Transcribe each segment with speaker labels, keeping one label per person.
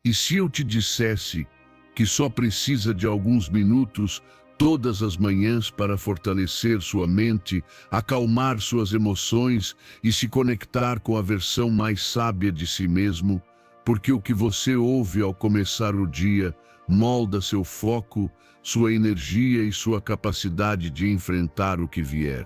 Speaker 1: E se eu te dissesse que só precisa de alguns minutos todas as manhãs para fortalecer sua mente, acalmar suas emoções e se conectar com a versão mais sábia de si mesmo, porque o que você ouve ao começar o dia molda seu foco, sua energia e sua capacidade de enfrentar o que vier.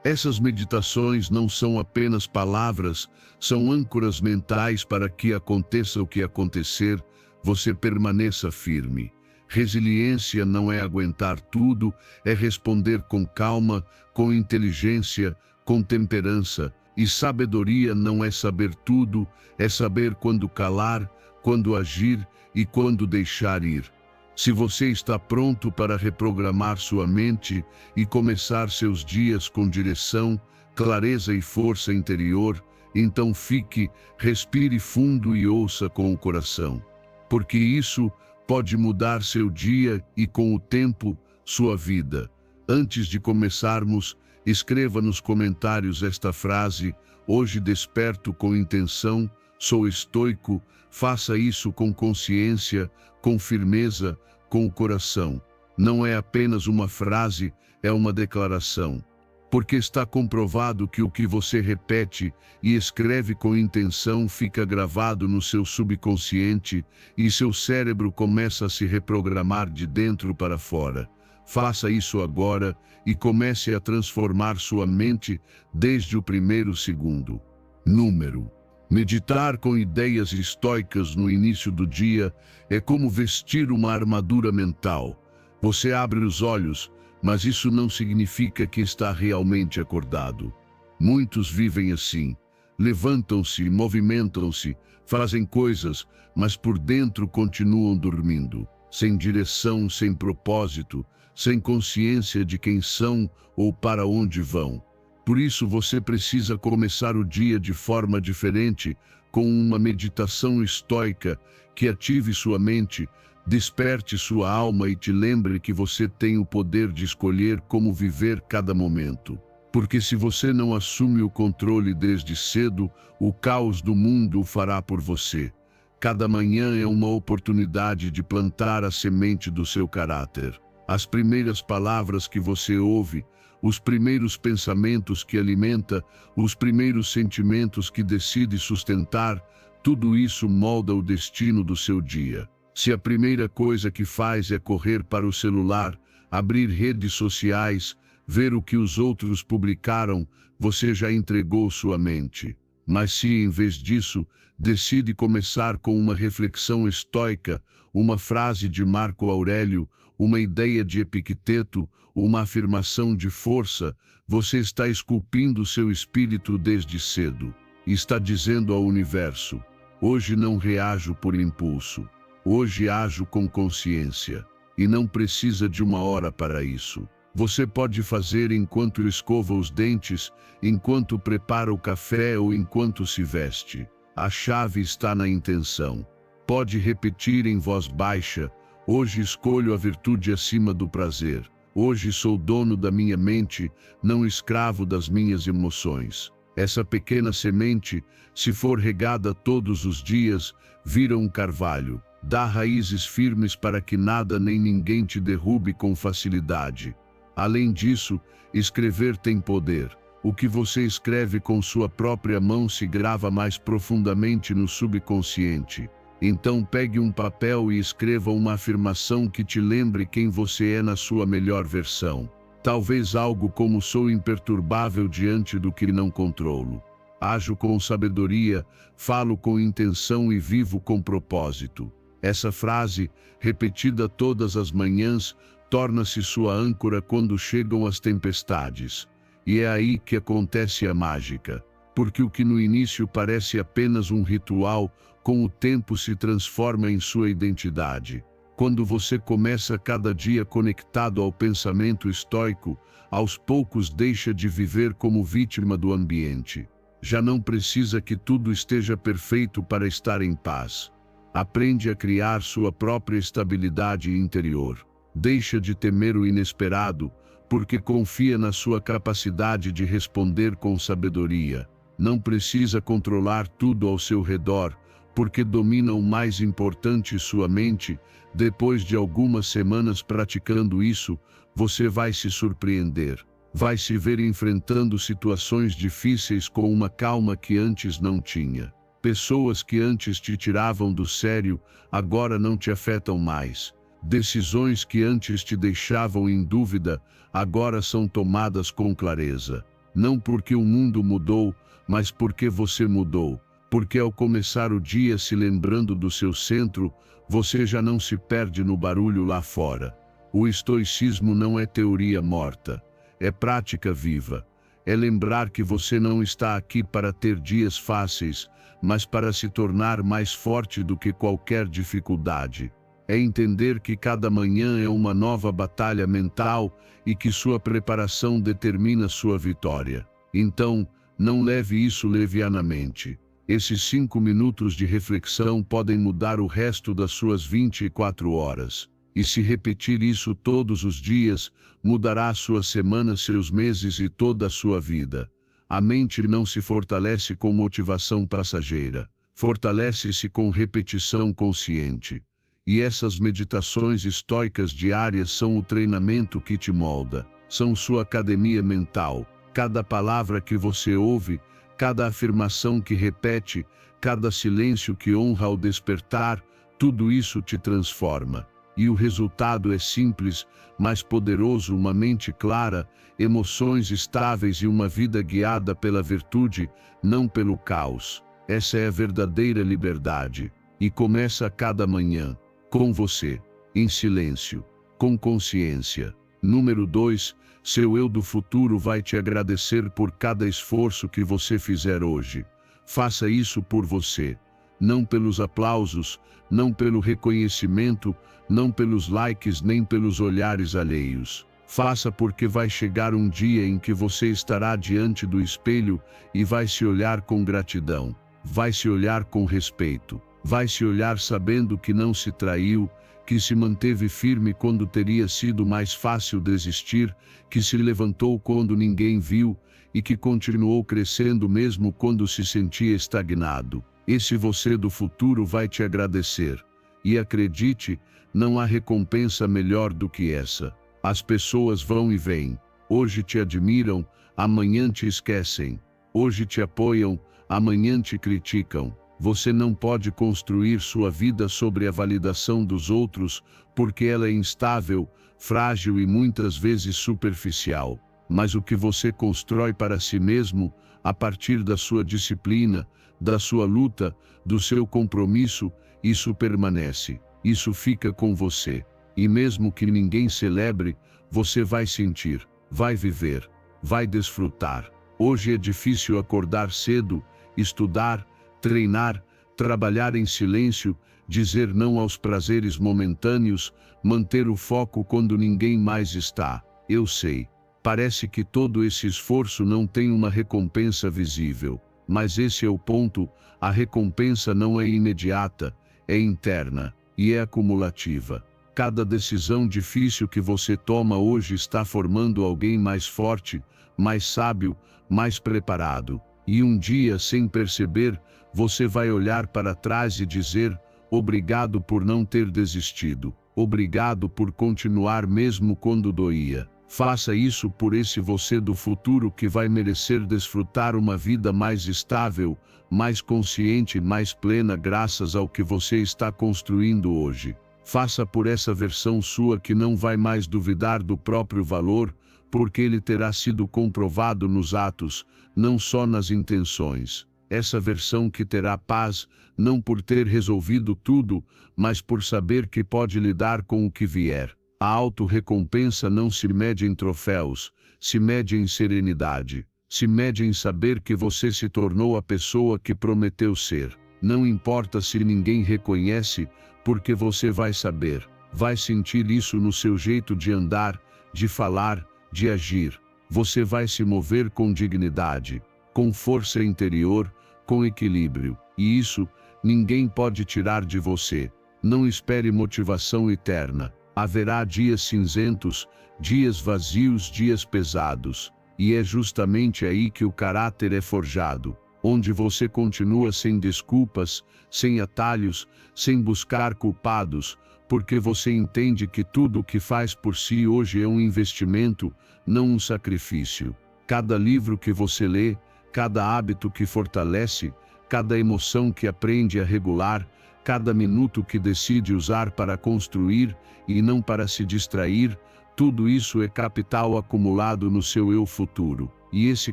Speaker 1: Essas meditações não são apenas palavras, são âncoras mentais para que aconteça o que acontecer, você permaneça firme. Resiliência não é aguentar tudo, é responder com calma, com inteligência, com temperança. E sabedoria não é saber tudo, é saber quando calar, quando agir e quando deixar ir. Se você está pronto para reprogramar sua mente e começar seus dias com direção, clareza e força interior, então fique, respire fundo e ouça com o coração. Porque isso pode mudar seu dia e, com o tempo, sua vida. Antes de começarmos, escreva nos comentários esta frase: hoje desperto com intenção, sou estoico, faça isso com consciência, com firmeza, com o coração. Não é apenas uma frase, é uma declaração. Porque está comprovado que o que você repete e escreve com intenção fica gravado no seu subconsciente e seu cérebro começa a se reprogramar de dentro para fora. Faça isso agora e comece a transformar sua mente desde o primeiro segundo. Número. Meditar com ideias estoicas no início do dia é como vestir uma armadura mental. Você abre os olhos, mas isso não significa que está realmente acordado. Muitos vivem assim. Levantam-se, movimentam-se, fazem coisas, mas por dentro continuam dormindo, sem direção, sem propósito, sem consciência de quem são ou para onde vão. Por isso você precisa começar o dia de forma diferente, com uma meditação estoica que ative sua mente, desperte sua alma e te lembre que você tem o poder de escolher como viver cada momento. Porque se você não assume o controle desde cedo, o caos do mundo o fará por você. Cada manhã é uma oportunidade de plantar a semente do seu caráter. As primeiras palavras que você ouve, os primeiros pensamentos que alimenta, os primeiros sentimentos que decide sustentar, tudo isso molda o destino do seu dia. Se a primeira coisa que faz é correr para o celular, abrir redes sociais, ver o que os outros publicaram, você já entregou sua mente. Mas se, em vez disso, decide começar com uma reflexão estoica, uma frase de Marco Aurélio, uma ideia de Epicteto, uma afirmação de força, você está esculpindo seu espírito desde cedo. E está dizendo ao universo: hoje não reajo por impulso. Hoje ajo com consciência. E não precisa de uma hora para isso. Você pode fazer enquanto escova os dentes, enquanto prepara o café ou enquanto se veste. A chave está na intenção. Pode repetir em voz baixa: hoje escolho a virtude acima do prazer. Hoje sou dono da minha mente, não escravo das minhas emoções. Essa pequena semente, se for regada todos os dias, vira um carvalho. Dá raízes firmes para que nada nem ninguém te derrube com facilidade. Além disso, escrever tem poder. O que você escreve com sua própria mão se grava mais profundamente no subconsciente. Então pegue um papel e escreva uma afirmação que te lembre quem você é na sua melhor versão. Talvez algo como: sou imperturbável diante do que não controlo. Ajo com sabedoria, falo com intenção e vivo com propósito. Essa frase, repetida todas as manhãs, torna-se sua âncora quando chegam as tempestades. E é aí que acontece a mágica. Porque o que no início parece apenas um ritual, com o tempo se transforma em sua identidade. Quando você começa cada dia conectado ao pensamento estoico, aos poucos deixa de viver como vítima do ambiente. Já não precisa que tudo esteja perfeito para estar em paz. Aprende a criar sua própria estabilidade interior. Deixa de temer o inesperado, porque confia na sua capacidade de responder com sabedoria. Não precisa controlar tudo ao seu redor. porque domina o mais importante, sua mente. Depois de algumas semanas praticando isso, você vai se surpreender. Vai se ver enfrentando situações difíceis com uma calma que antes não tinha. Pessoas que antes te tiravam do sério, agora não te afetam mais. Decisões que antes te deixavam em dúvida, agora são tomadas com clareza. Não porque o mundo mudou, mas porque você mudou. Porque ao começar o dia se lembrando do seu centro, você já não se perde no barulho lá fora. O estoicismo não é teoria morta, é prática viva. É lembrar que você não está aqui para ter dias fáceis, mas para se tornar mais forte do que qualquer dificuldade. É entender que cada manhã é uma nova batalha mental e que sua preparação determina sua vitória. Então, não leve isso levianamente. Esses 5 minutos de reflexão podem mudar o resto das suas 24 horas. E se repetir isso todos os dias, mudará a sua semana, seus meses e toda a sua vida. A mente não se fortalece com motivação passageira. Fortalece-se com repetição consciente. E essas meditações estoicas diárias são o treinamento que te molda. São sua academia mental. Cada palavra que você ouve, cada afirmação que repete, cada silêncio que honra ao despertar, tudo isso te transforma. E o resultado é simples, mas poderoso: uma mente clara, emoções estáveis e uma vida guiada pela virtude, não pelo caos. Essa é a verdadeira liberdade. E começa a cada manhã, com você, em silêncio, com consciência. Número 2. Seu eu do futuro vai te agradecer por cada esforço que você fizer hoje. Faça isso por você. Não pelos aplausos, não pelo reconhecimento, não pelos likes nem pelos olhares alheios. Faça porque vai chegar um dia em que você estará diante do espelho e vai se olhar com gratidão. Vai se olhar com respeito. Vai se olhar sabendo que não se traiu, que se manteve firme quando teria sido mais fácil desistir, que se levantou quando ninguém viu e que continuou crescendo mesmo quando se sentia estagnado. Esse você do futuro vai te agradecer. E acredite, não há recompensa melhor do que essa. As pessoas vão e vêm. Hoje te admiram, amanhã te esquecem. Hoje te apoiam, amanhã te criticam. Você não pode construir sua vida sobre a validação dos outros, porque ela é instável, frágil e muitas vezes superficial. Mas o que você constrói para si mesmo, a partir da sua disciplina, da sua luta, do seu compromisso, isso permanece, isso fica com você. E mesmo que ninguém celebre, você vai sentir, vai viver, vai desfrutar. Hoje é difícil acordar cedo, estudar, treinar, trabalhar em silêncio, dizer não aos prazeres momentâneos, manter o foco quando ninguém mais está. Eu sei, parece que todo esse esforço não tem uma recompensa visível, mas esse é o ponto: a recompensa não é imediata, é interna e é acumulativa. Cada decisão difícil que você toma hoje está formando alguém mais forte, mais sábio, mais preparado. E um dia, sem perceber, você vai olhar para trás e dizer: obrigado por não ter desistido. Obrigado por continuar mesmo quando doía. Faça isso por esse você do futuro que vai merecer desfrutar uma vida mais estável, mais consciente e mais plena graças ao que você está construindo hoje. Faça por essa versão sua que não vai mais duvidar do próprio valor, porque ele terá sido comprovado nos atos, não só nas intenções. Essa versão que terá paz, não por ter resolvido tudo, mas por saber que pode lidar com o que vier. A autorrecompensa não se mede em troféus, se mede em serenidade. Se mede em saber que você se tornou a pessoa que prometeu ser. Não importa se ninguém reconhece, porque você vai saber, vai sentir isso no seu jeito de andar, de falar, de agir. Você vai se mover com dignidade, com força interior, com equilíbrio. E isso, ninguém pode tirar de você. Não espere motivação eterna. Haverá dias cinzentos, dias vazios, dias pesados. E é justamente aí que o caráter é forjado. onde você continua sem desculpas, sem atalhos, sem buscar culpados, porque você entende que tudo o que faz por si hoje é um investimento, não um sacrifício. Cada livro que você lê, cada hábito que fortalece, cada emoção que aprende a regular, cada minuto que decide usar para construir e não para se distrair, tudo isso é capital acumulado no seu eu futuro. E esse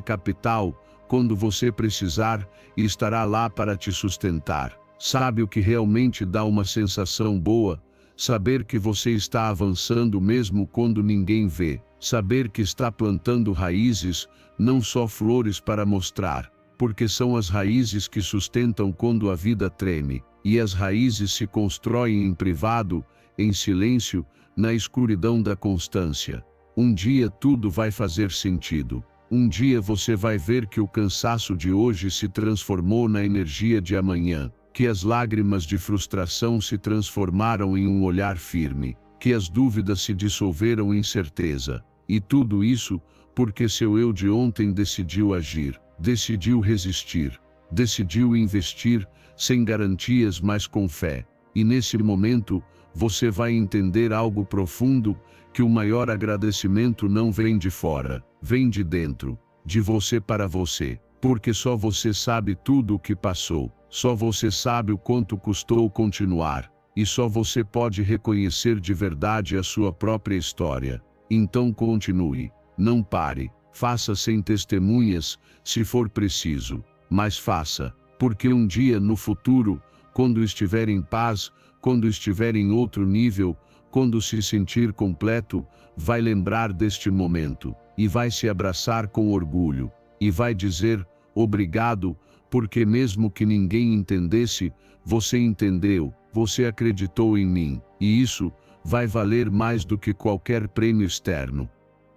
Speaker 1: capital, quando você precisar, estará lá para te sustentar. Sabe o que realmente dá uma sensação boa? Saber que você está avançando mesmo quando ninguém vê. Saber que está plantando raízes, não só flores para mostrar, porque são as raízes que sustentam quando a vida treme. E as raízes se constroem em privado, em silêncio, na escuridão da constância. Um dia tudo vai fazer sentido. Um dia você vai ver que o cansaço de hoje se transformou na energia de amanhã, que as lágrimas de frustração se transformaram em um olhar firme, que as dúvidas se dissolveram em certeza. E tudo isso porque seu eu de ontem decidiu agir, decidiu resistir, decidiu investir, sem garantias, mas com fé. E nesse momento, você vai entender algo profundo, que o maior agradecimento não vem de fora, vem de dentro, de você para você. Porque só você sabe tudo o que passou, só você sabe o quanto custou continuar, e só você pode reconhecer de verdade a sua própria história. Então continue, não pare, faça sem testemunhas, se for preciso, mas faça, porque um dia no futuro, quando estiver em paz, quando estiver em outro nível, quando se sentir completo, vai lembrar deste momento, e vai se abraçar com orgulho, e vai dizer, obrigado, porque mesmo que ninguém entendesse, você entendeu, você acreditou em mim, e isso vai valer mais do que qualquer prêmio externo.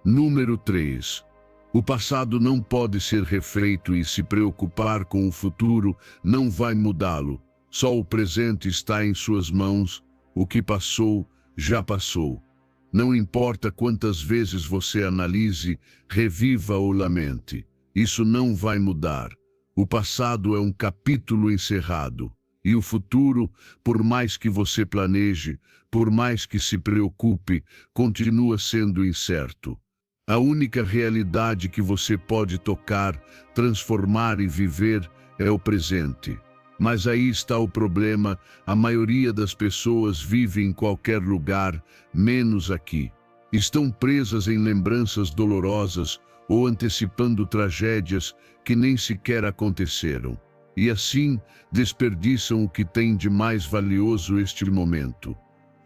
Speaker 1: Número 3. O passado não pode ser refeito e se preocupar com o futuro não vai mudá-lo. Só o presente está em suas mãos, o que passou, já passou. Não importa quantas vezes você analise, reviva ou lamente, isso não vai mudar. O passado é um capítulo encerrado, e o futuro, por mais que você planeje, por mais que se preocupe, continua sendo incerto. A única realidade que você pode tocar, transformar e viver é o presente. Mas aí está o problema, a maioria das pessoas vive em qualquer lugar, menos aqui. Estão presas em lembranças dolorosas ou antecipando tragédias que nem sequer aconteceram. E assim, desperdiçam o que tem de mais valioso este momento.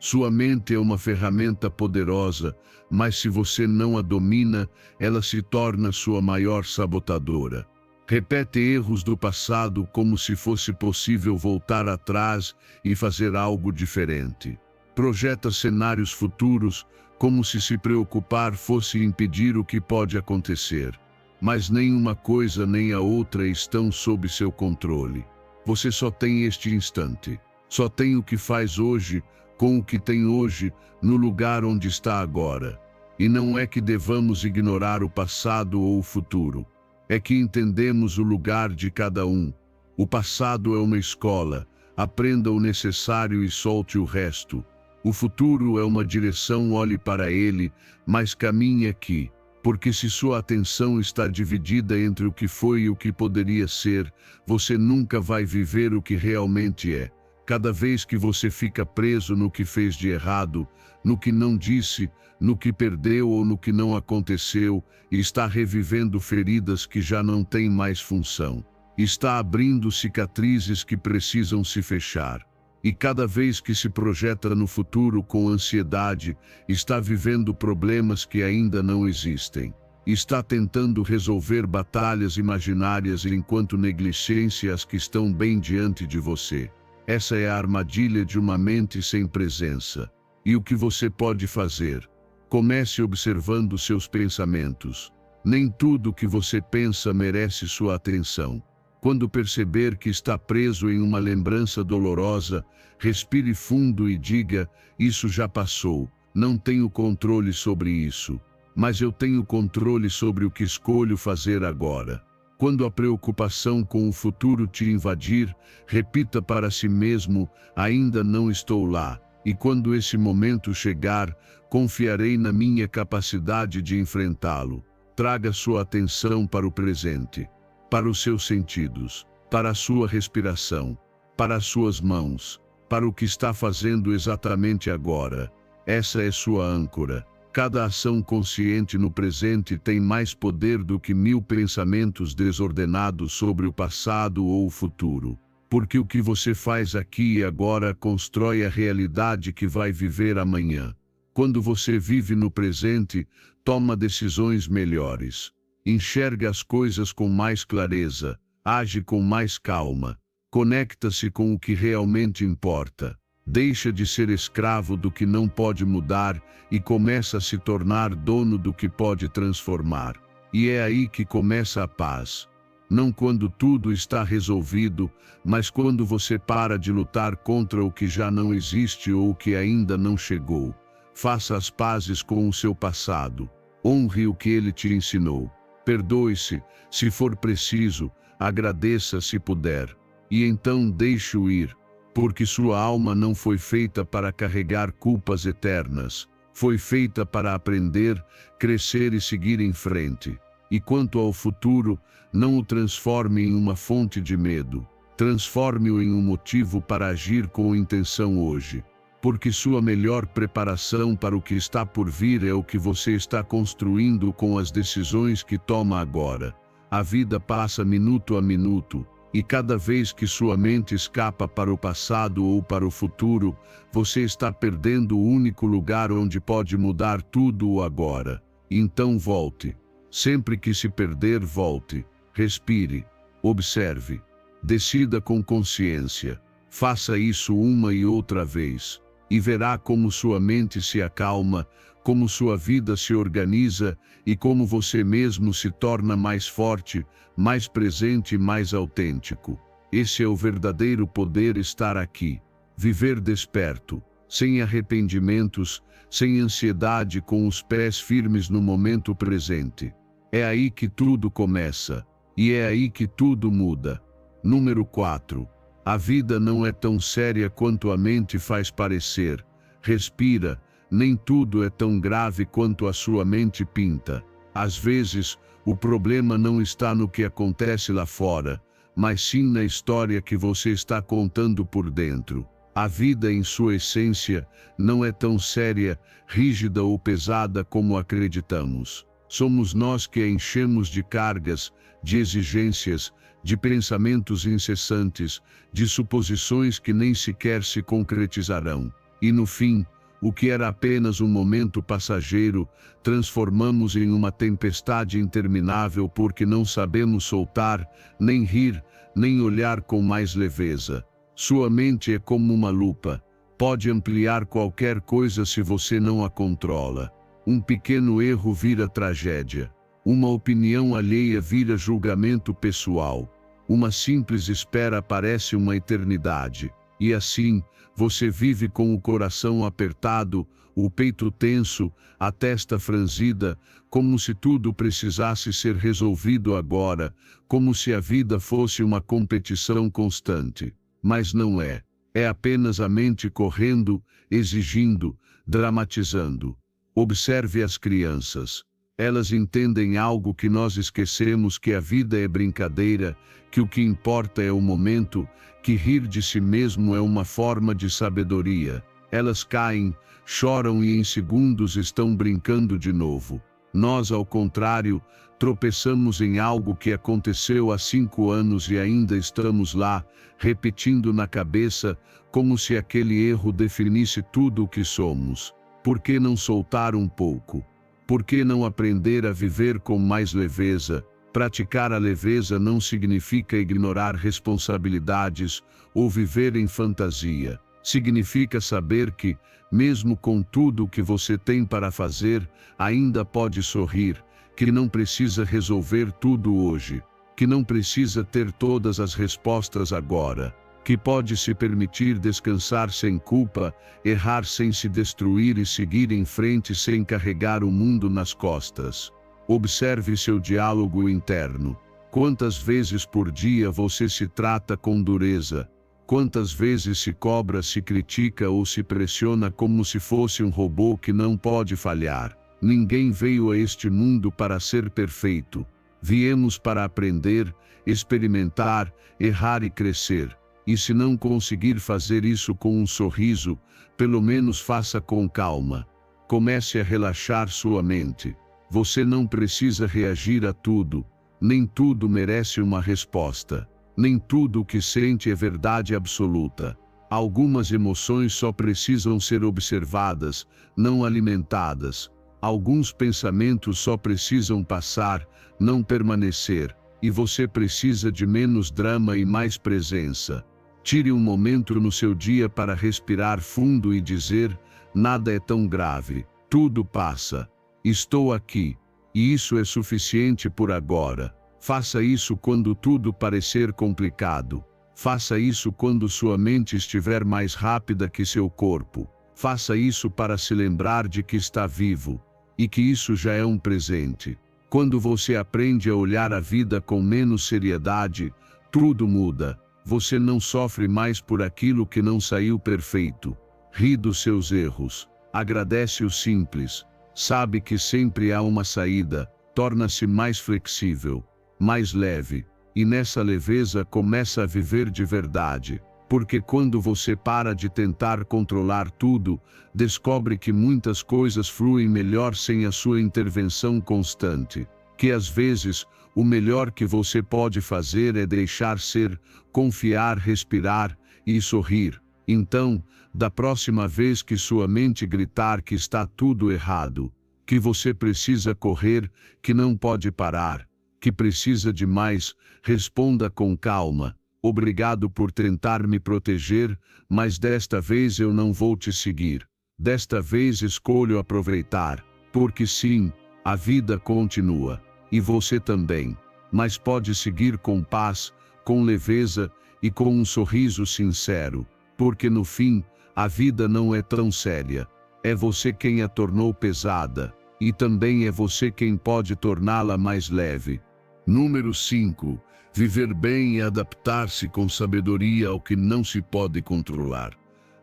Speaker 1: Sua mente é uma ferramenta poderosa, mas se você não a domina, ela se torna sua maior sabotadora. Repete erros do passado como se fosse possível voltar atrás e fazer algo diferente. Projeta cenários futuros como se preocupar fosse impedir o que pode acontecer. Mas nem uma coisa nem a outra estão sob seu controle. Você só tem este instante. Só tem o que faz hoje, com o que tem hoje, no lugar onde está agora. E não é que devamos ignorar o passado ou o futuro. É que entendemos o lugar de cada um. O passado é uma escola, aprenda o necessário e solte o resto. O futuro é uma direção, olhe para ele, mas caminhe aqui, porque se sua atenção está dividida entre o que foi e o que poderia ser, você nunca vai viver o que realmente é. Cada vez que você fica preso no que fez de errado, no que não disse, no que perdeu ou no que não aconteceu, está revivendo feridas que já não têm mais função. Está abrindo cicatrizes que precisam se fechar. E cada vez que se projeta no futuro com ansiedade, está vivendo problemas que ainda não existem. Está tentando resolver batalhas imaginárias enquanto negligencia as que estão bem diante de você. Essa é a armadilha de uma mente sem presença. E o que você pode fazer? Comece observando seus pensamentos. Nem tudo o que você pensa merece sua atenção. Quando perceber que está preso em uma lembrança dolorosa, respire fundo e diga, isso já passou, não tenho controle sobre isso, mas eu tenho controle sobre o que escolho fazer agora. Quando a preocupação com o futuro te invadir, repita para si mesmo: ainda não estou lá. E quando esse momento chegar, confiarei na minha capacidade de enfrentá-lo. Traga sua atenção para o presente, para os seus sentidos, para a sua respiração, para as suas mãos, para o que está fazendo exatamente agora. Essa é sua âncora. Cada ação consciente no presente tem mais poder do que 1000 pensamentos desordenados sobre o passado ou o futuro. Porque o que você faz aqui e agora constrói a realidade que vai viver amanhã. Quando você vive no presente, toma decisões melhores. Enxerga as coisas com mais clareza, age com mais calma, conecta-se com o que realmente importa. Deixa de ser escravo do que não pode mudar e começa a se tornar dono do que pode transformar. E é aí que começa a paz. Não quando tudo está resolvido, mas quando você para de lutar contra o que já não existe ou o que ainda não chegou. Faça as pazes com o seu passado. Honre o que ele te ensinou. Perdoe-se, se for preciso, agradeça se puder. E então deixe-o ir. Porque sua alma não foi feita para carregar culpas eternas. Foi feita para aprender, crescer e seguir em frente. E quanto ao futuro, não o transforme em uma fonte de medo. Transforme-o em um motivo para agir com intenção hoje. Porque sua melhor preparação para o que está por vir é o que você está construindo com as decisões que toma agora. A vida passa minuto a minuto. E cada vez que sua mente escapa para o passado ou para o futuro, você está perdendo o único lugar onde pode mudar tudo o agora. Então volte. Sempre que se perder, volte. Respire. Observe. Decida com consciência. Faça isso uma e outra vez. E verá como sua mente se acalma, como sua vida se organiza e como você mesmo se torna mais forte, mais presente e mais autêntico. Esse é o verdadeiro poder estar aqui. Viver desperto, sem arrependimentos, sem ansiedade, com os pés firmes no momento presente. É aí que tudo começa. E é aí que tudo muda. Número 4. A vida não é tão séria quanto a mente faz parecer. Respira. Nem tudo é tão grave quanto a sua mente pinta. Às vezes, o problema não está no que acontece lá fora, mas sim na história que você está contando por dentro. A vida em sua essência não é tão séria, rígida ou pesada como acreditamos. Somos nós que a enchemos de cargas, de exigências, de pensamentos incessantes, de suposições que nem sequer se concretizarão. E no fim, o que era apenas um momento passageiro, transformamos em uma tempestade interminável porque não sabemos soltar, nem rir, nem olhar com mais leveza. Sua mente é como uma lupa. Pode ampliar qualquer coisa se você não a controla. Um pequeno erro vira tragédia. Uma opinião alheia vira julgamento pessoal. Uma simples espera parece uma eternidade. E assim, você vive com o coração apertado, o peito tenso, a testa franzida, como se tudo precisasse ser resolvido agora, como se a vida fosse uma competição constante. Mas não é. É apenas a mente correndo, exigindo, dramatizando. Observe as crianças. Elas entendem algo que nós esquecemos, que a vida é brincadeira, que o que importa é o momento, que rir de si mesmo é uma forma de sabedoria. Elas caem, choram e em segundos estão brincando de novo. Nós, ao contrário, tropeçamos em algo que aconteceu há 5 anos e ainda estamos lá, repetindo na cabeça, como se aquele erro definisse tudo o que somos. Por que não soltar um pouco? Por que não aprender a viver com mais leveza? Praticar a leveza não significa ignorar responsabilidades ou viver em fantasia. Significa saber que, mesmo com tudo o que você tem para fazer, ainda pode sorrir, que não precisa resolver tudo hoje, que não precisa ter todas as respostas agora, que pode se permitir descansar sem culpa, errar sem se destruir e seguir em frente sem carregar o mundo nas costas. Observe seu diálogo interno. Quantas vezes por dia você se trata com dureza? Quantas vezes se cobra, se critica ou se pressiona como se fosse um robô que não pode falhar? Ninguém veio a este mundo para ser perfeito. Viemos para aprender, experimentar, errar e crescer. E se não conseguir fazer isso com um sorriso, pelo menos faça com calma. Comece a relaxar sua mente. Você não precisa reagir a tudo. Nem tudo merece uma resposta. Nem tudo o que sente é verdade absoluta. Algumas emoções só precisam ser observadas, não alimentadas. Alguns pensamentos só precisam passar, não permanecer. E você precisa de menos drama e mais presença. Tire um momento no seu dia para respirar fundo e dizer: nada é tão grave, tudo passa. Estou aqui. E isso é suficiente por agora. Faça isso quando tudo parecer complicado. Faça isso quando sua mente estiver mais rápida que seu corpo. Faça isso para se lembrar de que está vivo. E que isso já é um presente. Quando você aprende a olhar a vida com menos seriedade, tudo muda. Você não sofre mais por aquilo que não saiu perfeito. Ri dos seus erros. Agradece o simples. Sabe que sempre há uma saída. Torna-se mais flexível, mais leve. E nessa leveza começa a viver de verdade. Porque quando você para de tentar controlar tudo, descobre que muitas coisas fluem melhor sem a sua intervenção constante. Que às vezes, o melhor que você pode fazer é deixar ser, confiar, respirar e sorrir. Então, da próxima vez que sua mente gritar que está tudo errado, que você precisa correr, que não pode parar, que precisa de mais, responda com calma: obrigado por tentar me proteger, mas desta vez eu não vou te seguir. Desta vez escolho aproveitar, porque sim, a vida continua. E você também. Mas pode seguir com paz, com leveza e com um sorriso sincero. Porque no fim, a vida não é tão séria. É você quem a tornou pesada. E também é você quem pode torná-la mais leve. Número 5. Viver bem e adaptar-se com sabedoria ao que não se pode controlar.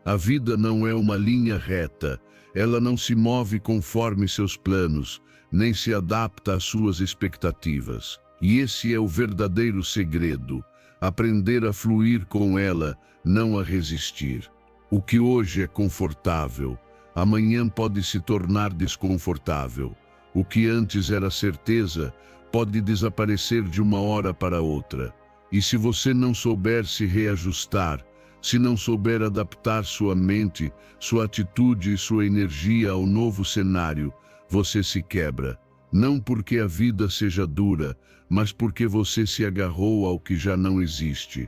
Speaker 1: A vida não é uma linha reta. Ela não se move conforme seus planos, nem se adapta às suas expectativas. E esse é o verdadeiro segredo. Aprender a fluir com ela, não a resistir. O que hoje é confortável, amanhã pode se tornar desconfortável. O que antes era certeza, pode desaparecer de uma hora para outra. E se você não souber se reajustar, se não souber adaptar sua mente, sua atitude e sua energia ao novo cenário, você se quebra. Não porque a vida seja dura, mas porque você se agarrou ao que já não existe.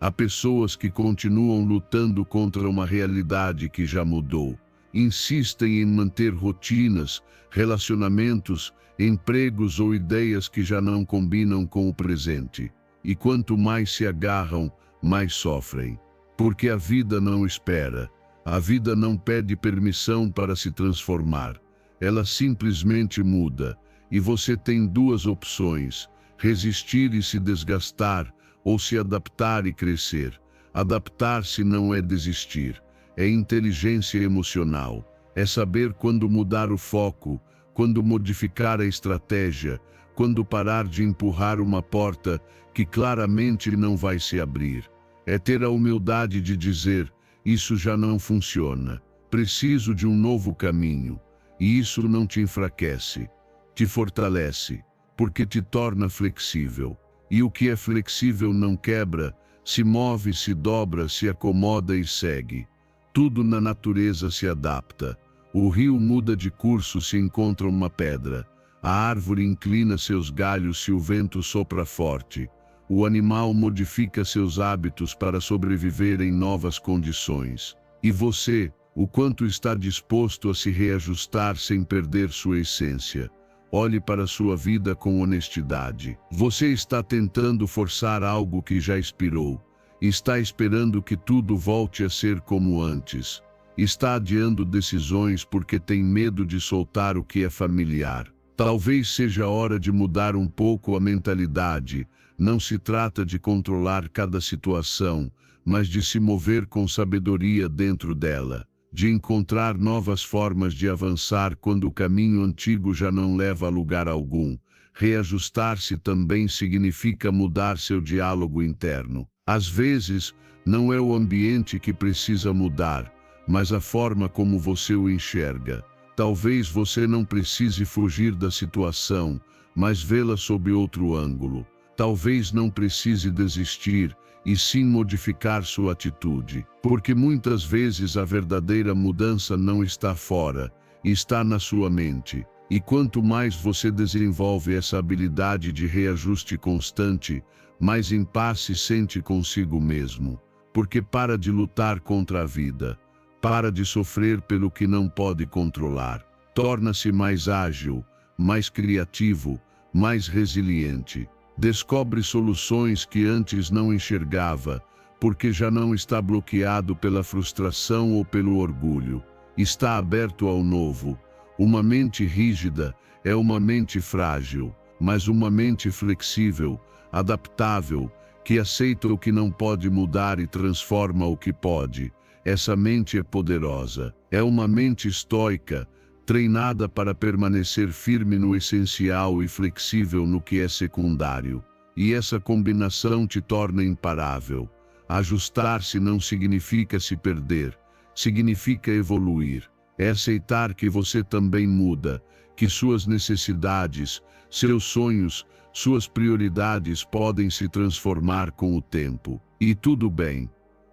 Speaker 1: Há pessoas que continuam lutando contra uma realidade que já mudou. Insistem em manter rotinas, relacionamentos, empregos ou ideias que já não combinam com o presente. E quanto mais se agarram, mais sofrem. Porque a vida não espera. A vida não pede permissão para se transformar. Ela simplesmente muda. E você tem duas opções: resistir e se desgastar, ou se adaptar e crescer. Adaptar-se não é desistir. É inteligência emocional. É saber quando mudar o foco, quando modificar a estratégia, quando parar de empurrar uma porta que claramente não vai se abrir. É ter a humildade de dizer: isso já não funciona. Preciso de um novo caminho. E isso não te enfraquece, te fortalece, porque te torna flexível. E o que é flexível não quebra, se move, se dobra, se acomoda e segue. Tudo na natureza se adapta. O rio muda de curso se encontra uma pedra. A árvore inclina seus galhos se o vento sopra forte. O animal modifica seus hábitos para sobreviver em novas condições. E você, o quanto está disposto a se reajustar sem perder sua essência? Olhe para sua vida com honestidade. Você está tentando forçar algo que já expirou. Está esperando que tudo volte a ser como antes. Está adiando decisões porque tem medo de soltar o que é familiar. Talvez seja hora de mudar um pouco a mentalidade, Não se trata de controlar cada situação, mas de se mover com sabedoria dentro dela, de encontrar novas formas de avançar quando o caminho antigo já não leva a lugar algum. Reajustar-se também significa mudar seu diálogo interno. Às vezes, não é o ambiente que precisa mudar, mas a forma como você o enxerga. Talvez você não precise fugir da situação, mas vê-la sob outro ângulo. Talvez não precise desistir, e sim modificar sua atitude. Porque muitas vezes a verdadeira mudança não está fora, está na sua mente. E quanto mais você desenvolve essa habilidade de reajuste constante, mais em paz se sente consigo mesmo. Porque para de lutar contra a vida, para de sofrer pelo que não pode controlar. Torna-se mais ágil, mais criativo, mais resiliente. Descobre soluções que antes não enxergava, porque já não está bloqueado pela frustração ou pelo orgulho. Está aberto ao novo. Uma mente rígida é uma mente frágil, mas uma mente flexível, adaptável, que aceita o que não pode mudar e transforma o que pode. Essa mente é poderosa. É uma mente estoica, treinada para permanecer firme no essencial e flexível no que é secundário. E essa combinação te torna imparável. Ajustar-se não significa se perder, significa evoluir. É aceitar que você também muda, que suas necessidades, seus sonhos, suas prioridades podem se transformar com o tempo. E tudo bem.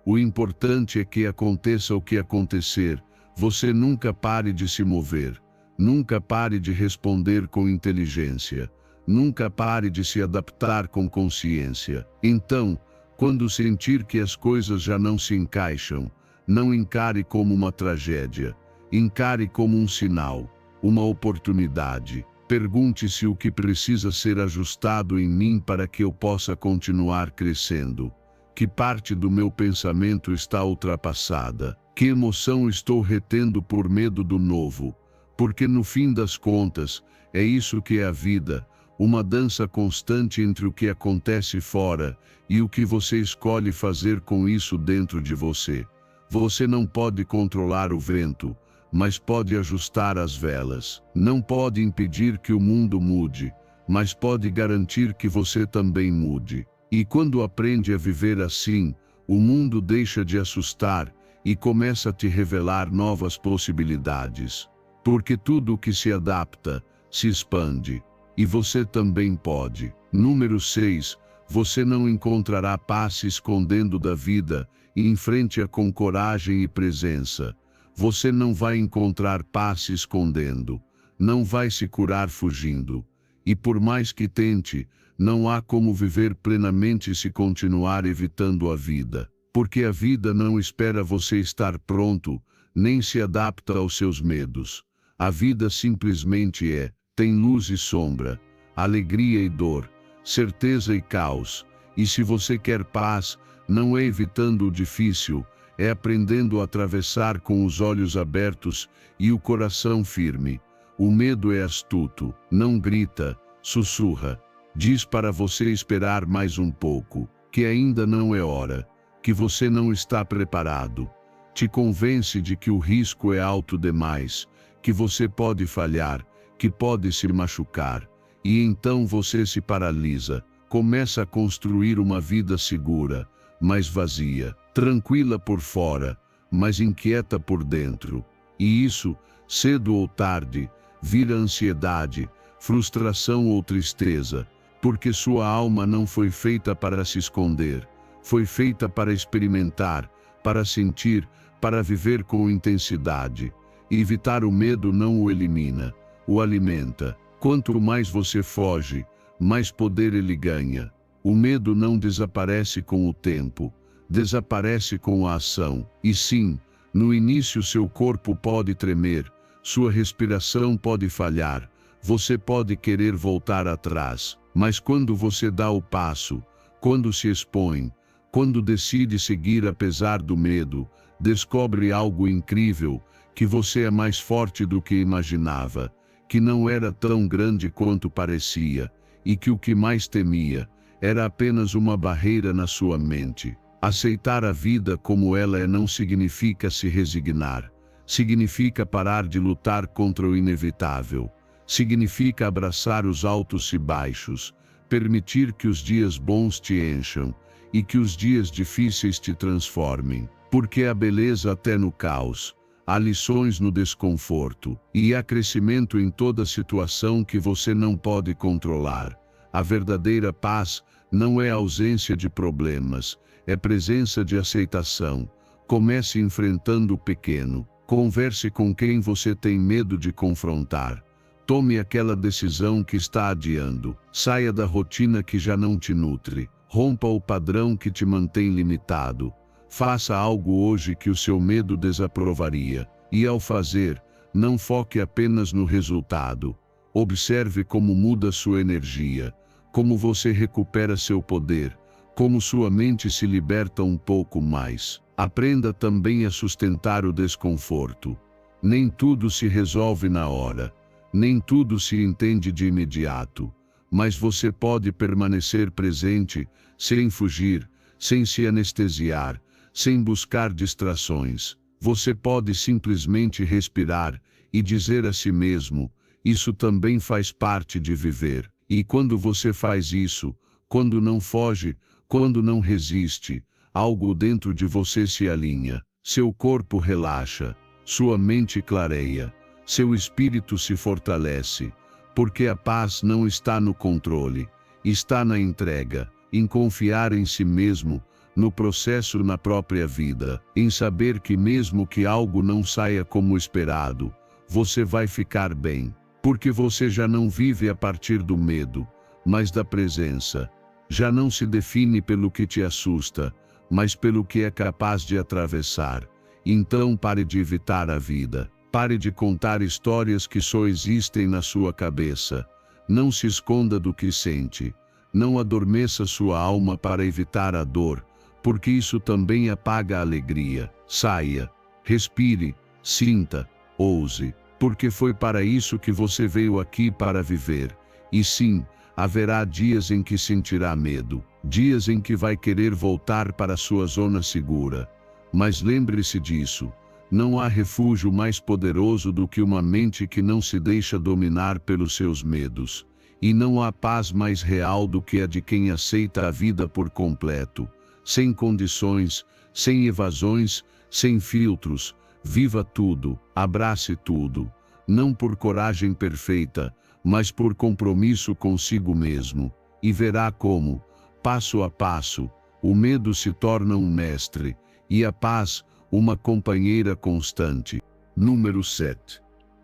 Speaker 1: O importante é que aconteça o que acontecer, você nunca pare de se mover, nunca pare de responder com inteligência, nunca pare de se adaptar com consciência. Então, quando sentir que as coisas já não se encaixam, não encare como uma tragédia, encare como um sinal, uma oportunidade. Pergunte-se o que precisa ser ajustado em mim para que eu possa continuar crescendo. Que parte do meu pensamento está ultrapassada? Que emoção estou retendo por medo do novo? Porque no fim das contas, é isso que é a vida, uma dança constante entre o que acontece fora e o que você escolhe fazer com isso dentro de você. Você não pode controlar o vento, mas pode ajustar as velas. Não pode impedir que o mundo mude, mas pode garantir que você também mude. E quando aprende a viver assim, o mundo deixa de assustar e começa a te revelar novas possibilidades. Porque tudo o que se adapta, se expande. E você também pode. Número 6. Você não encontrará paz se escondendo da vida e enfrente-a com coragem e presença. Você não vai encontrar paz se escondendo. Não vai se curar fugindo. E por mais que tente, não há como viver plenamente se continuar evitando a vida. Porque a vida não espera você estar pronto, nem se adapta aos seus medos. A vida simplesmente é, tem luz e sombra, alegria e dor, certeza e caos. E se você quer paz, não é evitando o difícil, é aprendendo a atravessar com os olhos abertos e o coração firme. O medo é astuto, não grita, sussurra. Diz para você esperar mais um pouco, que ainda não é hora, que você não está preparado. Te convence de que o risco é alto demais, que você pode falhar, que pode se machucar. E então você se paralisa, começa a construir uma vida segura, mas vazia, tranquila por fora, mas inquieta por dentro. E isso, cedo ou tarde, vira ansiedade, frustração ou tristeza, porque sua alma não foi feita para se esconder, foi feita para experimentar, para sentir, para viver com intensidade. E evitar o medo não o elimina, o alimenta. Quanto mais você foge, mais poder ele ganha. O medo não desaparece com o tempo, desaparece com a ação. E sim, no início seu corpo pode tremer, sua respiração pode falhar, você pode querer voltar atrás. Mas quando você dá o passo, quando se expõe, quando decide seguir apesar do medo, descobre algo incrível, que você é mais forte do que imaginava, que não era tão grande quanto parecia, e que o que mais temia era apenas uma barreira na sua mente. Aceitar a vida como ela é não significa se resignar. Significa parar de lutar contra o inevitável. Significa abraçar os altos e baixos, permitir que os dias bons te encham e que os dias difíceis te transformem. Porque há beleza até no caos, há lições no desconforto e há crescimento em toda situação que você não pode controlar. A verdadeira paz não é ausência de problemas, é presença de aceitação. Comece enfrentando o pequeno. Converse com quem você tem medo de confrontar. Tome aquela decisão que está adiando. Saia da rotina que já não te nutre. Rompa o padrão que te mantém limitado. Faça algo hoje que o seu medo desaprovaria. E ao fazer, não foque apenas no resultado. Observe como muda sua energia, como você recupera seu poder, como sua mente se liberta um pouco mais. Aprenda também a sustentar o desconforto. Nem tudo se resolve na hora. Nem tudo se entende de imediato. Mas você pode permanecer presente, sem fugir, sem se anestesiar, sem buscar distrações. Você pode simplesmente respirar e dizer a si mesmo: isso também faz parte de viver. E quando você faz isso, quando não foge, quando não resiste, algo dentro de você se alinha, seu corpo relaxa, sua mente clareia, seu espírito se fortalece, porque a paz não está no controle, está na entrega, em confiar em si mesmo, no processo na própria vida, em saber que mesmo que algo não saia como esperado, você vai ficar bem, porque você já não vive a partir do medo, mas da presença. Já não se define pelo que te assusta, mas pelo que é capaz de atravessar. Então pare de evitar a vida. Pare de contar histórias que só existem na sua cabeça. Não se esconda do que sente. Não adormeça sua alma para evitar a dor, porque isso também apaga a alegria. Saia, respire, sinta, ouse, porque foi para isso que você veio aqui para viver. E sim, haverá dias em que sentirá medo, dias em que vai querer voltar para sua zona segura. Mas lembre-se disso, não há refúgio mais poderoso do que uma mente que não se deixa dominar pelos seus medos. E não há paz mais real do que a de quem aceita a vida por completo, sem condições, sem evasões, sem filtros. Viva tudo, abrace tudo, não por coragem perfeita, mas por compromisso consigo mesmo, e verá como, passo a passo, o medo se torna um mestre, e a paz, uma companheira constante. Número 7.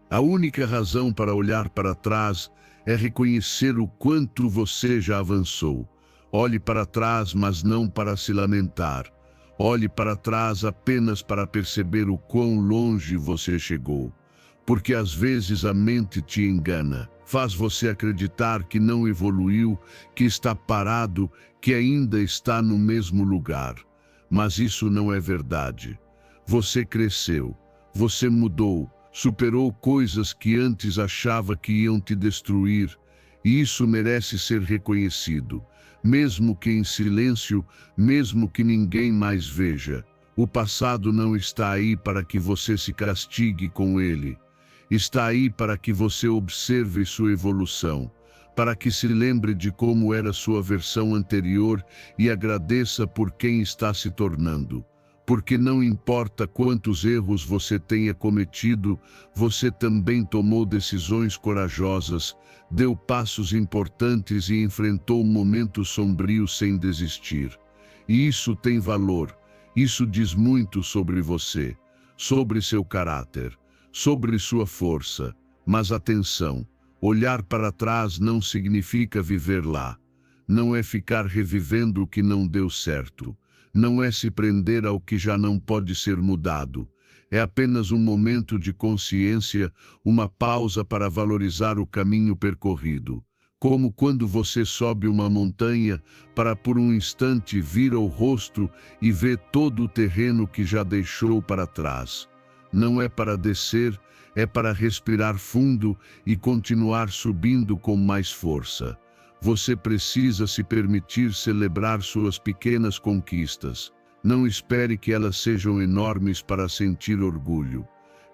Speaker 1: A única razão para olhar para trás é reconhecer o quanto você já avançou. Olhe para trás, mas não para se lamentar. Olhe para trás apenas para perceber o quão longe você chegou. Porque às vezes a mente te engana. Faz você acreditar que não evoluiu, que está parado, que ainda está no mesmo lugar. Mas isso não é verdade. Você cresceu, você mudou, superou coisas que antes achava que iam te destruir, e isso merece ser reconhecido, mesmo que em silêncio, mesmo que ninguém mais veja. O passado não está aí para que você se castigue com ele. Está aí para que você observe sua evolução, para que se lembre de como era sua versão anterior e agradeça por quem está se tornando. Porque não importa quantos erros você tenha cometido, você também tomou decisões corajosas, deu passos importantes e enfrentou momentos sombrios sem desistir. E isso tem valor, isso diz muito sobre você, sobre seu caráter, sobre sua força. Mas atenção, olhar para trás não significa viver lá. Não é ficar revivendo o que não deu certo. Não é se prender ao que já não pode ser mudado. É apenas um momento de consciência, uma pausa para valorizar o caminho percorrido. Como quando você sobe uma montanha para por um instante vira o rosto e vê todo o terreno que já deixou para trás. Não é para descer, é para respirar fundo e continuar subindo com mais força. Você precisa se permitir celebrar suas pequenas conquistas. Não espere que elas sejam enormes para sentir orgulho.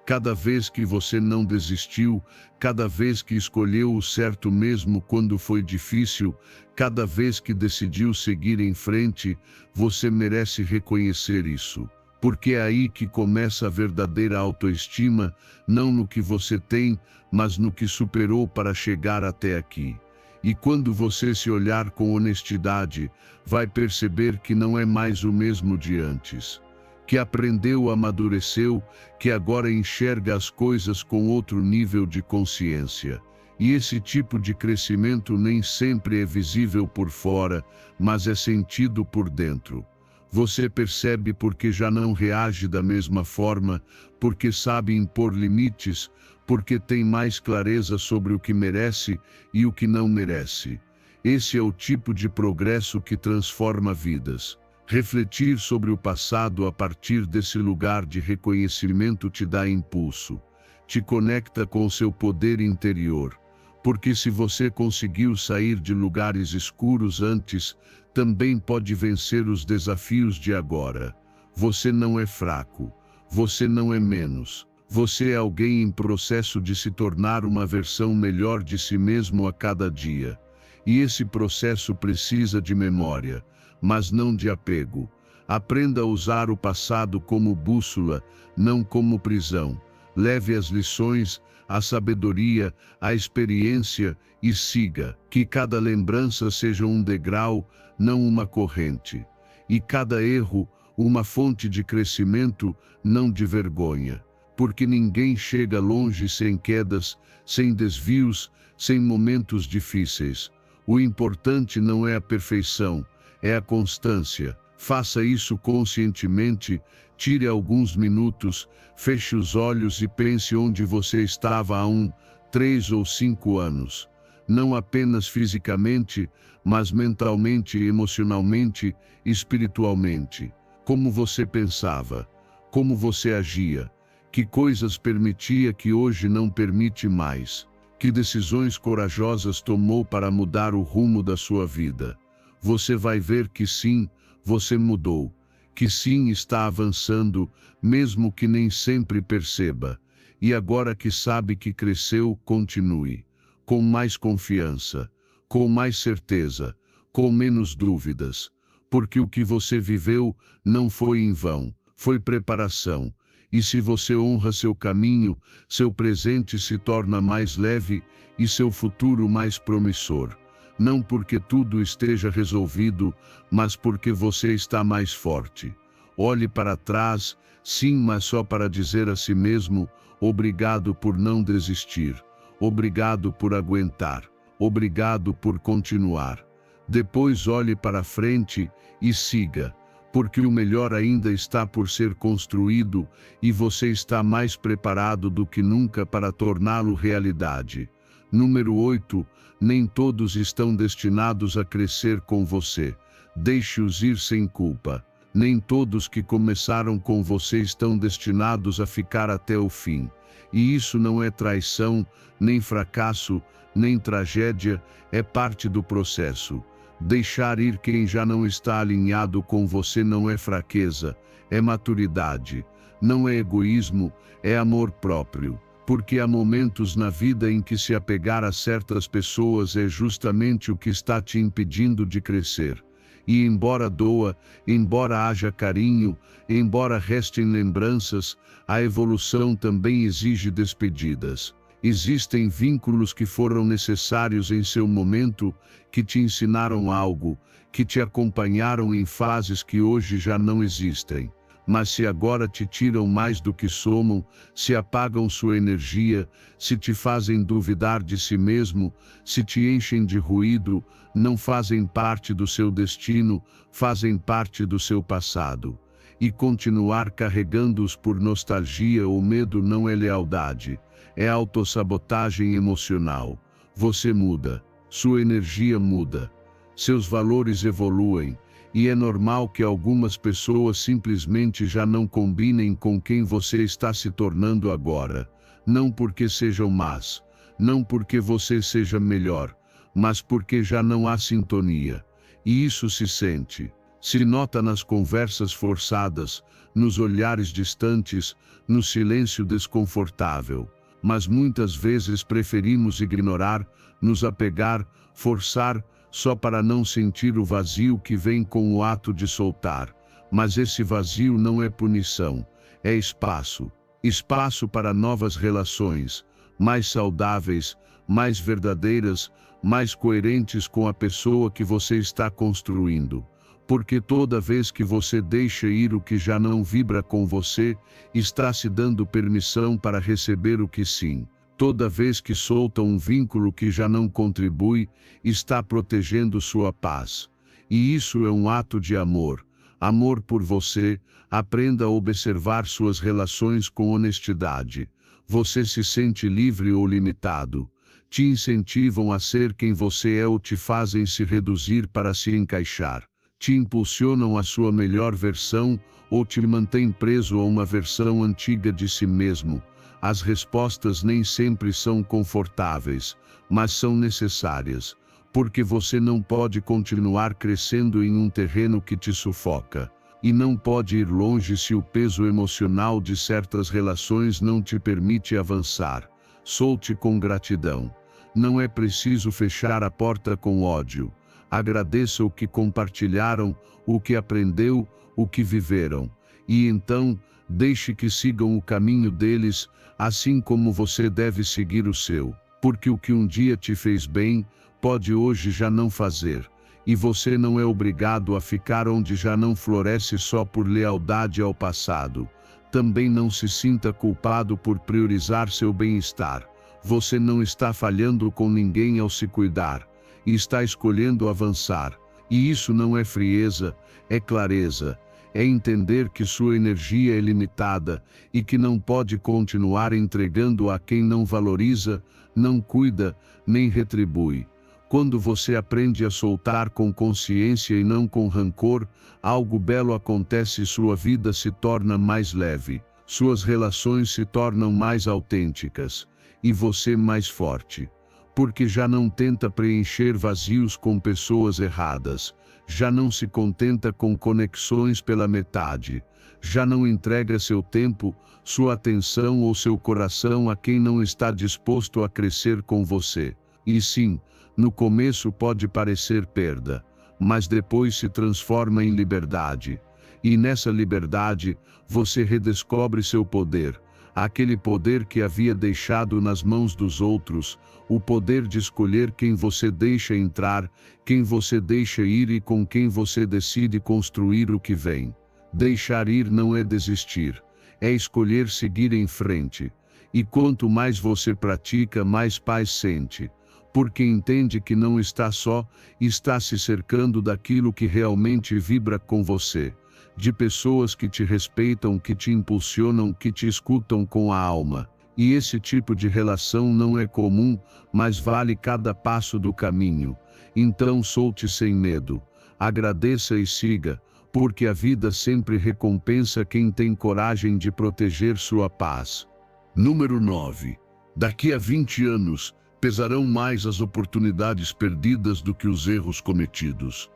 Speaker 1: Cada vez que você não desistiu, cada vez que escolheu o certo mesmo quando foi difícil, cada vez que decidiu seguir em frente, você merece reconhecer isso. Porque é aí que começa a verdadeira autoestima, não no que você tem, mas no que superou para chegar até aqui. E quando você se olhar com honestidade, vai perceber que não é mais o mesmo de antes. Que aprendeu, amadureceu, que agora enxerga as coisas com outro nível de consciência. E esse tipo de crescimento nem sempre é visível por fora, mas é sentido por dentro. Você percebe porque já não reage da mesma forma, porque sabe impor limites, porque tem mais clareza sobre o que merece e o que não merece. Esse é o tipo de progresso que transforma vidas. Refletir sobre o passado a partir desse lugar de reconhecimento te dá impulso, te conecta com o seu poder interior. Porque se você conseguiu sair de lugares escuros antes, também pode vencer os desafios de agora. Você não é fraco, você não é menos. Você é alguém em processo de se tornar uma versão melhor de si mesmo a cada dia. E esse processo precisa de memória, mas não de apego. Aprenda a usar o passado como bússola, não como prisão. Leve as lições, a sabedoria, a experiência e siga. Que cada lembrança seja um degrau, não uma corrente. E cada erro, uma fonte de crescimento, não de vergonha. Porque ninguém chega longe sem quedas, sem desvios, sem momentos difíceis. O importante não é a perfeição, é a constância. Faça isso conscientemente, tire alguns minutos, feche os olhos e pense onde você estava há 1, 3 ou 5 anos. Não apenas fisicamente, mas mentalmente, emocionalmente, espiritualmente. Como você pensava, como você agia. Que coisas permitia que hoje não permite mais? Que decisões corajosas tomou para mudar o rumo da sua vida? Você vai ver que sim, você mudou. Que sim, está avançando, mesmo que nem sempre perceba. E agora que sabe que cresceu, continue. Com mais confiança, com mais certeza, com menos dúvidas. Porque o que você viveu não foi em vão, foi preparação. E se você honra seu caminho, seu presente se torna mais leve e seu futuro mais promissor. Não porque tudo esteja resolvido, mas porque você está mais forte. Olhe para trás, sim, mas só para dizer a si mesmo, obrigado por não desistir. Obrigado por aguentar. Obrigado por continuar. Depois olhe para frente e siga. Porque o melhor ainda está por ser construído e você está mais preparado do que nunca para torná-lo realidade. Número 8. Nem todos estão destinados a crescer com você. Deixe-os ir sem culpa. Nem todos que começaram com você estão destinados a ficar até o fim. E isso não é traição, nem fracasso, nem tragédia, é parte do processo. Deixar ir quem já não está alinhado com você não é fraqueza, é maturidade. Não é egoísmo, é amor próprio. Porque há momentos na vida em que se apegar a certas pessoas é justamente o que está te impedindo de crescer. E embora doa, embora haja carinho, embora restem lembranças, a evolução também exige despedidas. Existem vínculos que foram necessários em seu momento, que te ensinaram algo, que te acompanharam em fases que hoje já não existem. Mas se agora te tiram mais do que somam, se apagam sua energia, se te fazem duvidar de si mesmo, se te enchem de ruído, não fazem parte do seu destino, fazem parte do seu passado. E continuar carregando-os por nostalgia ou medo não é lealdade. É autossabotagem emocional. Você muda, sua energia muda, seus valores evoluem, e é normal que algumas pessoas simplesmente já não combinem com quem você está se tornando agora. Não porque sejam más, não porque você seja melhor, mas porque já não há sintonia. E isso se sente, se nota nas conversas forçadas, nos olhares distantes, no silêncio desconfortável. Mas muitas vezes preferimos ignorar, nos apegar, forçar, só para não sentir o vazio que vem com o ato de soltar. Mas esse vazio não é punição, é espaço. Espaço para novas relações, mais saudáveis, mais verdadeiras, mais coerentes com a pessoa que você está construindo. Porque toda vez que você deixa ir o que já não vibra com você, está se dando permissão para receber o que sim. Toda vez que solta um vínculo que já não contribui, está protegendo sua paz. E isso é um ato de amor. Amor por você. Aprenda a observar suas relações com honestidade. Você se sente livre ou limitado? Te incentivam a ser quem você é ou te fazem se reduzir para se encaixar? Te impulsionam à sua melhor versão ou te mantêm preso a uma versão antiga de si mesmo? As respostas nem sempre são confortáveis, mas são necessárias, porque você não pode continuar crescendo em um terreno que te sufoca. E não pode ir longe se o peso emocional de certas relações não te permite avançar. Solte com gratidão. Não é preciso fechar a porta com ódio. Agradeça o que compartilharam, o que aprendeu, o que viveram. E então, deixe que sigam o caminho deles, assim como você deve seguir o seu. Porque o que um dia te fez bem, pode hoje já não fazer. E você não é obrigado a ficar onde já não floresce só por lealdade ao passado. Também não se sinta culpado por priorizar seu bem-estar. Você não está falhando com ninguém ao se cuidar. E está escolhendo avançar. E isso não é frieza, é clareza. É entender que sua energia é limitada e que não pode continuar entregando a quem não valoriza, não cuida, nem retribui. Quando você aprende a soltar com consciência e não com rancor, algo belo acontece e sua vida se torna mais leve, suas relações se tornam mais autênticas, e você mais forte. Porque já não tenta preencher vazios com pessoas erradas, já não se contenta com conexões pela metade, já não entrega seu tempo, sua atenção ou seu coração a quem não está disposto a crescer com você. E sim, no começo pode parecer perda, mas depois se transforma em liberdade. E nessa liberdade, você redescobre seu poder, aquele poder que havia deixado nas mãos dos outros, o poder de escolher quem você deixa entrar, quem você deixa ir e com quem você decide construir o que vem. Deixar ir não é desistir, é escolher seguir em frente. E quanto mais você pratica, mais paz sente. Porque entende que não está só, está se cercando daquilo que realmente vibra com você, de pessoas que te respeitam, que te impulsionam, que te escutam com a alma. E esse tipo de relação não é comum, mas vale cada passo do caminho. Então solte sem medo, agradeça e siga, porque a vida sempre recompensa quem tem coragem de proteger sua paz. Número 9. Daqui a 20 anos, pesarão mais as oportunidades perdidas do que os erros cometidos.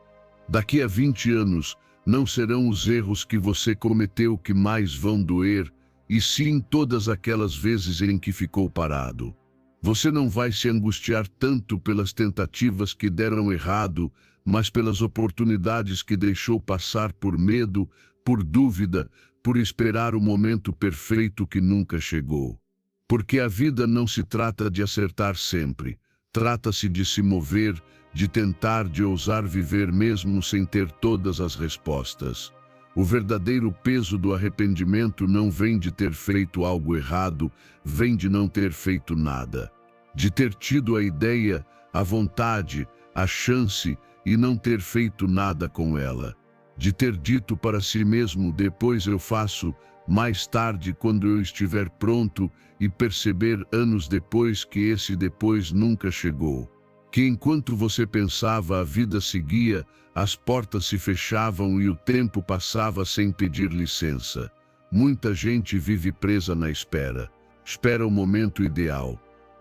Speaker 1: Daqui a 20 anos, não serão os erros que você cometeu que mais vão doer, e sim todas aquelas vezes em que ficou parado. Você não vai se angustiar tanto pelas tentativas que deram errado, mas pelas oportunidades que deixou passar por medo, por dúvida, por esperar o momento perfeito que nunca chegou. Porque a vida não se trata de acertar sempre, trata-se de se mover, de tentar, de ousar viver mesmo sem ter todas as respostas. O verdadeiro peso do arrependimento não vem de ter feito algo errado, vem de não ter feito nada. De ter tido a ideia, a vontade, a chance e não ter feito nada com ela. De ter dito para si mesmo, depois eu faço, mais tarde quando eu estiver pronto, e perceber anos depois que esse depois nunca chegou. Que enquanto você pensava a vida seguia, as portas se fechavam e o tempo passava sem pedir licença. Muita gente vive presa na espera. Espera o momento ideal.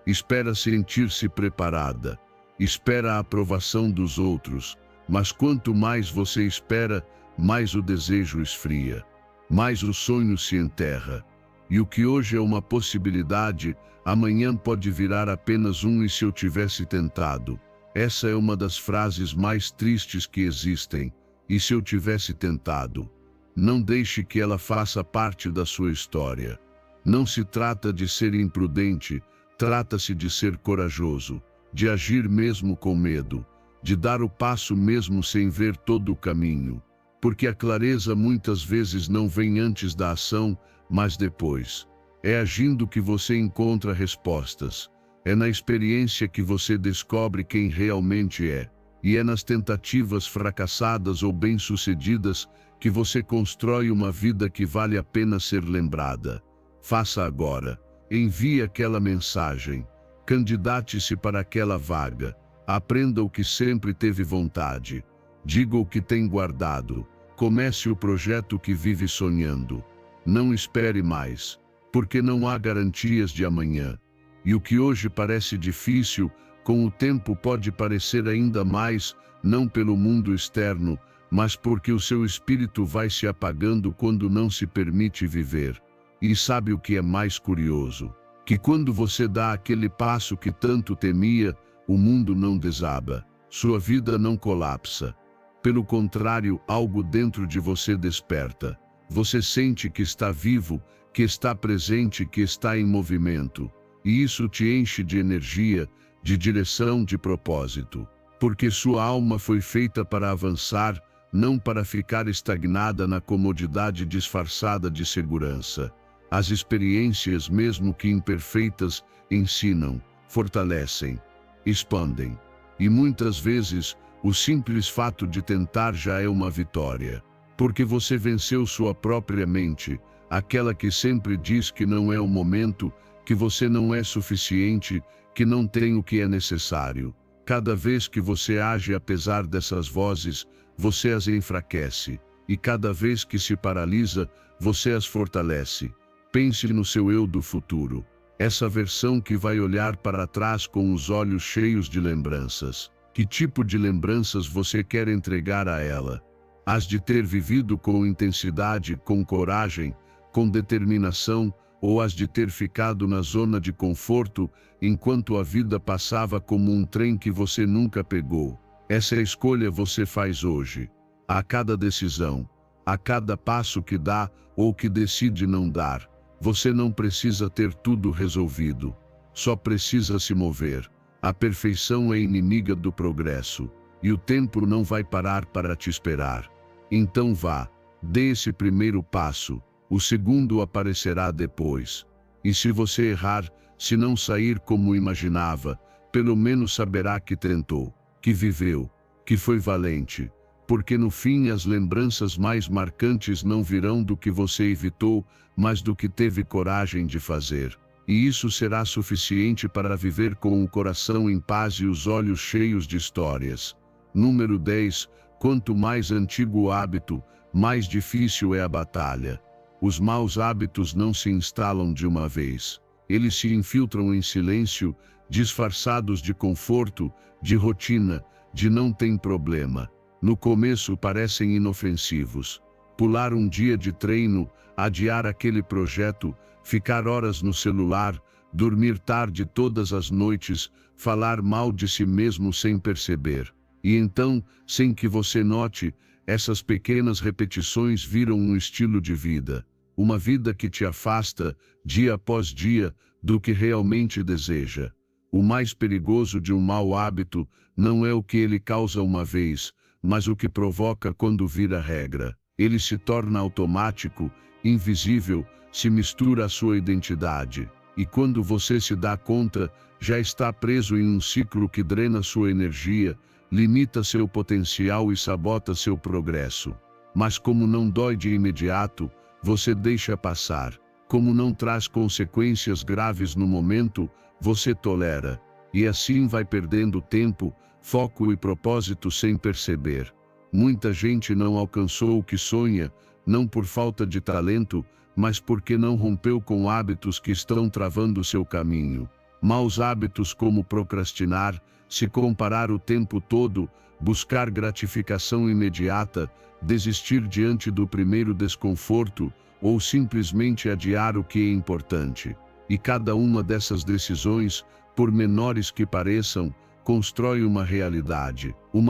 Speaker 1: Espera sentir-se preparada. espera a aprovação dos outros, mas quanto mais você espera, mais o desejo esfria, mais o sonho se enterra. E o que hoje é uma possibilidade, amanhã pode virar apenas um. E se eu tivesse tentado? Essa é uma das frases mais tristes que existem. E se eu tivesse tentado? Não deixe que ela faça parte da sua história. Não se trata de ser imprudente, trata-se de ser corajoso, de agir mesmo com medo, de dar o passo mesmo sem ver todo o caminho. Porque a clareza muitas vezes não vem antes da ação, mas depois. É agindo que você encontra respostas. É na experiência que você descobre quem realmente é. E é nas tentativas fracassadas ou bem-sucedidas que você constrói uma vida que vale a pena ser lembrada. Faça agora. Envie aquela mensagem. Candidate-se para aquela vaga. Aprenda o que sempre teve vontade. Diga o que tem guardado. Comece o projeto que vive sonhando. Não espere mais, porque não há garantias de amanhã. E o que hoje parece difícil, com o tempo pode parecer ainda mais, não pelo mundo externo, mas porque o seu espírito vai se apagando quando não se permite viver. E sabe o que é mais curioso? Que quando você dá aquele passo que tanto temia, o mundo não desaba, sua vida não colapsa. Pelo contrário, algo dentro de você desperta. Você sente que está vivo, que está presente, que está em movimento. E isso te enche de energia, de direção, de propósito. Porque sua alma foi feita para avançar, não para ficar estagnada na comodidade disfarçada de segurança. As experiências, mesmo que imperfeitas, ensinam, fortalecem, expandem. E muitas vezes, o simples fato de tentar já é uma vitória. Porque você venceu sua própria mente, aquela que sempre diz que não é o momento, que você não é suficiente, que não tem o que é necessário. Cada vez que você age apesar dessas vozes, você as enfraquece. E cada vez que se paralisa, você as fortalece. Pense no seu eu do futuro. Essa versão que vai olhar para trás com os olhos cheios de lembranças. Que tipo de lembranças você quer entregar a ela? As de ter vivido com intensidade, com coragem, com determinação, ou as de ter ficado na zona de conforto, enquanto a vida passava como um trem que você nunca pegou? Essa escolha você faz hoje. A cada decisão, a cada passo que dá ou que decide não dar, você não precisa ter tudo resolvido. Só precisa se mover. A perfeição é inimiga do progresso, e o tempo não vai parar para te esperar. Então vá, dê esse primeiro passo, o segundo aparecerá depois. E se você errar, se não sair como imaginava, pelo menos saberá que tentou, que viveu, que foi valente. Porque no fim as lembranças mais marcantes não virão do que você evitou, mas do que teve coragem de fazer. E isso será suficiente para viver com o coração em paz e os olhos cheios de histórias. Número 10. Quanto mais antigo o hábito, mais difícil é a batalha. Os maus hábitos não se instalam de uma vez. Eles se infiltram em silêncio, disfarçados de conforto, de rotina, de não tem problema. No começo parecem inofensivos. Pular um dia de treino, adiar aquele projeto, ficar horas no celular, dormir tarde todas as noites, falar mal de si mesmo sem perceber. E então, sem que você note, essas pequenas repetições viram um estilo de vida. Uma vida que te afasta, dia após dia, do que realmente deseja. O mais perigoso de um mau hábito não é o que ele causa uma vez, mas o que provoca quando vira regra. Ele se torna automático, invisível, se mistura à sua identidade. E quando você se dá conta, já está preso em um ciclo que drena sua energia, limita seu potencial e sabota seu progresso. Mas como não dói de imediato, você deixa passar. Como não traz consequências graves no momento, você tolera. E assim vai perdendo tempo, foco e propósito sem perceber. Muita gente não alcançou o que sonha, não por falta de talento, mas porque não rompeu com hábitos que estão travando seu caminho. Maus hábitos como procrastinar, Se comparar o tempo todo, buscar gratificação imediata, desistir diante do primeiro desconforto, ou simplesmente adiar o que é importante. E cada uma dessas decisões, por menores que pareçam, constrói uma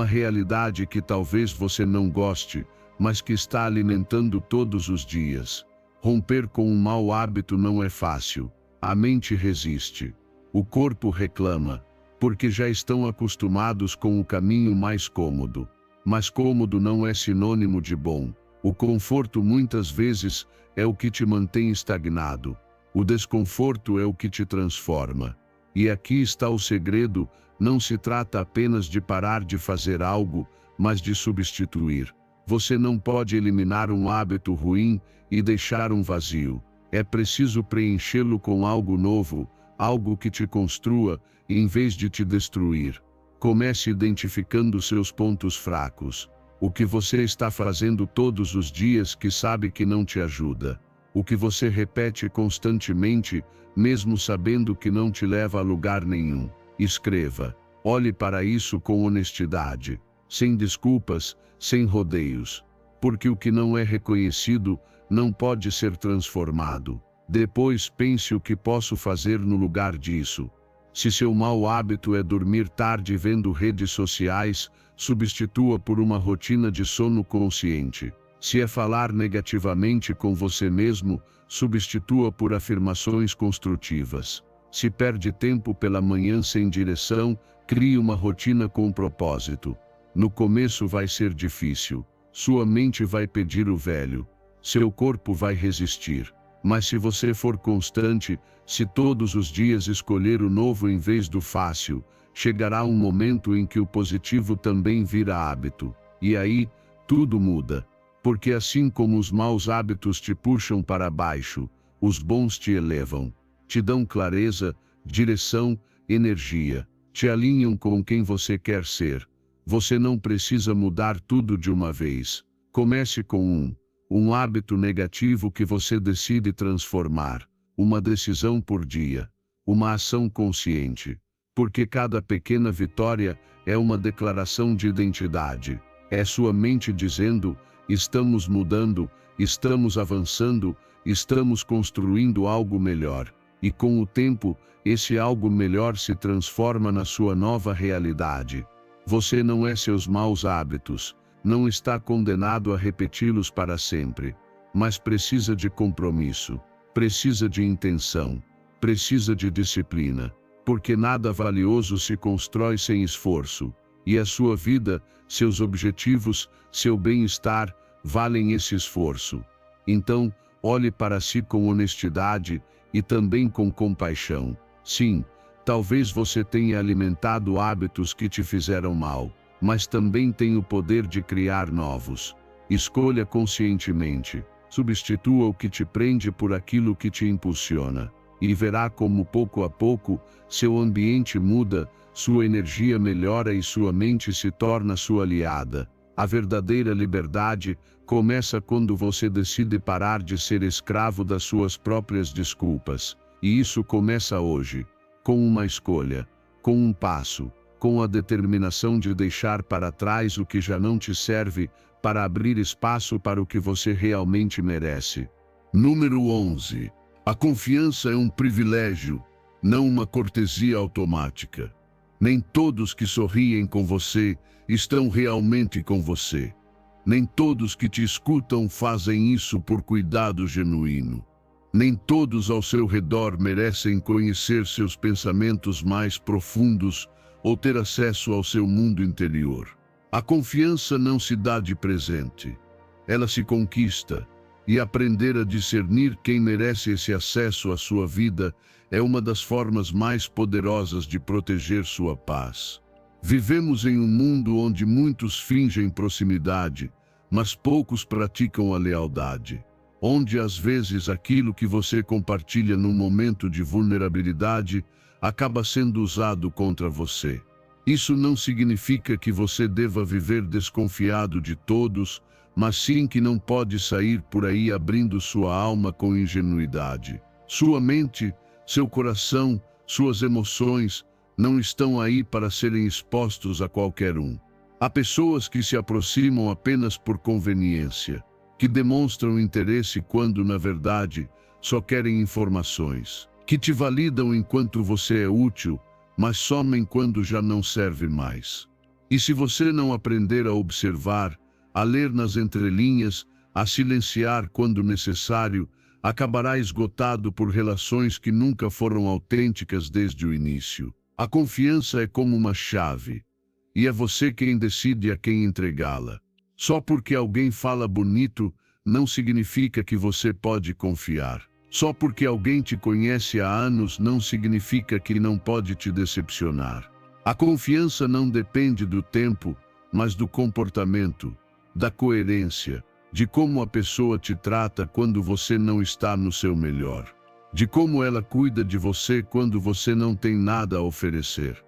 Speaker 1: realidade que talvez você não goste, mas que está alimentando todos os dias. Romper com um mau hábito não é fácil. A mente resiste. O corpo reclama, porque já estão acostumados com o caminho mais cômodo. Mas cômodo não é sinônimo de bom. O conforto muitas vezes é o que te mantém estagnado. O desconforto é o que te transforma. E aqui está o segredo: não se trata apenas de parar de fazer algo, mas de substituir. Você não pode eliminar um hábito ruim e deixar um vazio. É preciso preenchê-lo com algo novo, algo que te construa, em vez de te destruir. Comece identificando seus pontos fracos. O que você está fazendo todos os dias que sabe que não te ajuda. O que você repete constantemente, mesmo sabendo que não te leva a lugar nenhum. Escreva. Olhe para isso com honestidade, sem desculpas, sem rodeios. Porque o que não é reconhecido não pode ser transformado. Depois pense o que posso fazer no lugar disso. Se seu mau hábito é dormir tarde vendo redes sociais, substitua por uma rotina de sono consciente. Se é falar negativamente com você mesmo, substitua por afirmações construtivas. Se perde tempo pela manhã sem direção, crie uma rotina com propósito. No começo vai ser difícil. Sua mente vai pedir o velho. Seu corpo vai resistir. Mas se você for constante, se todos os dias escolher o novo em vez do fácil, chegará um momento em que o positivo também vira hábito. E aí, tudo muda. Porque assim como os maus hábitos te puxam para baixo, os bons te elevam. Te dão clareza, direção, energia. Te alinham com quem você quer ser. Você não precisa mudar tudo de uma vez. Comece com um hábito negativo que você decide transformar. Uma decisão por dia. Uma ação consciente. Porque cada pequena vitória é uma declaração de identidade. É sua mente dizendo: estamos mudando, estamos avançando, estamos construindo algo melhor. E com o tempo, esse algo melhor se transforma na sua nova realidade. Você não é seus maus hábitos, não está condenado a repeti-los para sempre. Mas precisa de compromisso, precisa de intenção, precisa de disciplina. Porque nada valioso se constrói sem esforço. E a sua vida, seus objetivos, seu bem-estar, valem esse esforço. Então, olhe para si com honestidade e também com compaixão. Sim, talvez você tenha alimentado hábitos que te fizeram mal, mas também tem o poder de criar novos. Escolha conscientemente. Substitua o que te prende por aquilo que te impulsiona. E verá como pouco a pouco, seu ambiente muda, sua energia melhora e sua mente se torna sua aliada. A verdadeira liberdade começa quando você decide parar de ser escravo das suas próprias desculpas. E isso começa hoje, com uma escolha, com um passo, com a determinação de deixar para trás o que já não te serve, para abrir espaço para o que você realmente merece. Número 11. A confiança é um privilégio, não uma cortesia automática. Nem todos que sorriem com você estão realmente com você. Nem todos que te escutam fazem isso por cuidado genuíno. Nem todos ao seu redor merecem conhecer seus pensamentos mais profundos ou ter acesso ao seu mundo interior. A confiança não se dá de presente. Ela se conquista. E aprender a discernir quem merece esse acesso à sua vida é uma das formas mais poderosas de proteger sua paz. Vivemos em um mundo onde muitos fingem proximidade, mas poucos praticam a lealdade. Onde às vezes aquilo que você compartilha num momento de vulnerabilidade acaba sendo usado contra você. Isso não significa que você deva viver desconfiado de todos, mas sim que não pode sair por aí abrindo sua alma com ingenuidade. Sua mente, seu coração, suas emoções não estão aí para serem expostos a qualquer um. Há pessoas que se aproximam apenas por conveniência, que demonstram interesse quando, na verdade, só querem informações, que te validam enquanto você é útil, mas somem quando já não serve mais. E se você não aprender a observar, a ler nas entrelinhas, a silenciar quando necessário, acabará esgotado por relações que nunca foram autênticas desde o início. A confiança é como uma chave, e é você quem decide a quem entregá-la. Só porque alguém fala bonito, não significa que você pode confiar. Só porque alguém te conhece há anos, não significa que não pode te decepcionar. A confiança não depende do tempo, mas do comportamento, da coerência, de como a pessoa te trata quando você não está no seu melhor, de como ela cuida de você quando você não tem nada a oferecer.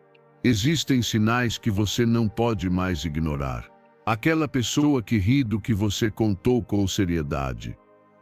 Speaker 1: Existem sinais que você não pode mais ignorar. Aquela pessoa que ri do que você contou com seriedade.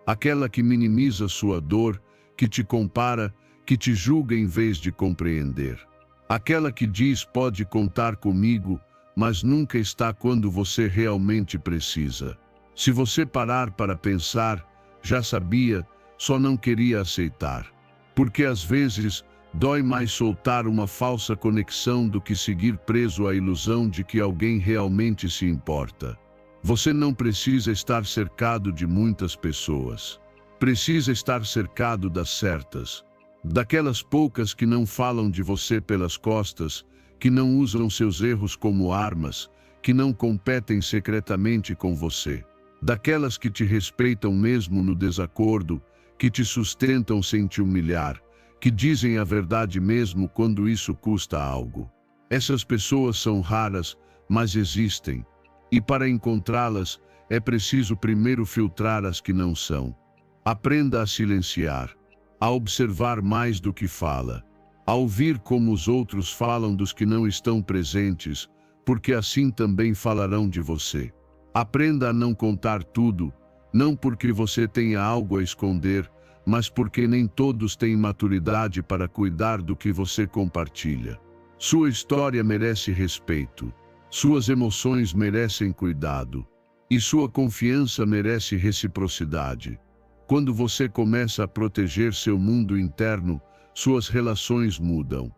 Speaker 1: Aquela que minimiza sua dor, que te compara, que te julga em vez de compreender. Aquela que diz pode contar comigo, mas nunca está quando você realmente precisa. Se você parar para pensar, já sabia, só não queria aceitar. Porque às vezes, dói mais soltar uma falsa conexão do que seguir preso à ilusão de que alguém realmente se importa. Você não precisa estar cercado de muitas pessoas. Precisa estar cercado das certas. Daquelas poucas que não falam de você pelas costas, que não usam seus erros como armas, que não competem secretamente com você. Daquelas que te respeitam mesmo no desacordo, que te sustentam sem te humilhar, que dizem a verdade mesmo quando isso custa algo. Essas pessoas são raras, mas existem. E para encontrá-las, é preciso primeiro filtrar as que não são. Aprenda a silenciar, a observar mais do que fala, a ouvir como os outros falam dos que não estão presentes, porque assim também falarão de você. Aprenda a não contar tudo, não porque você tenha algo a esconder, mas porque nem todos têm maturidade para cuidar do que você compartilha. Sua história merece respeito, suas emoções merecem cuidado, e sua confiança merece reciprocidade. Quando você começa a proteger seu mundo interno, suas relações mudam.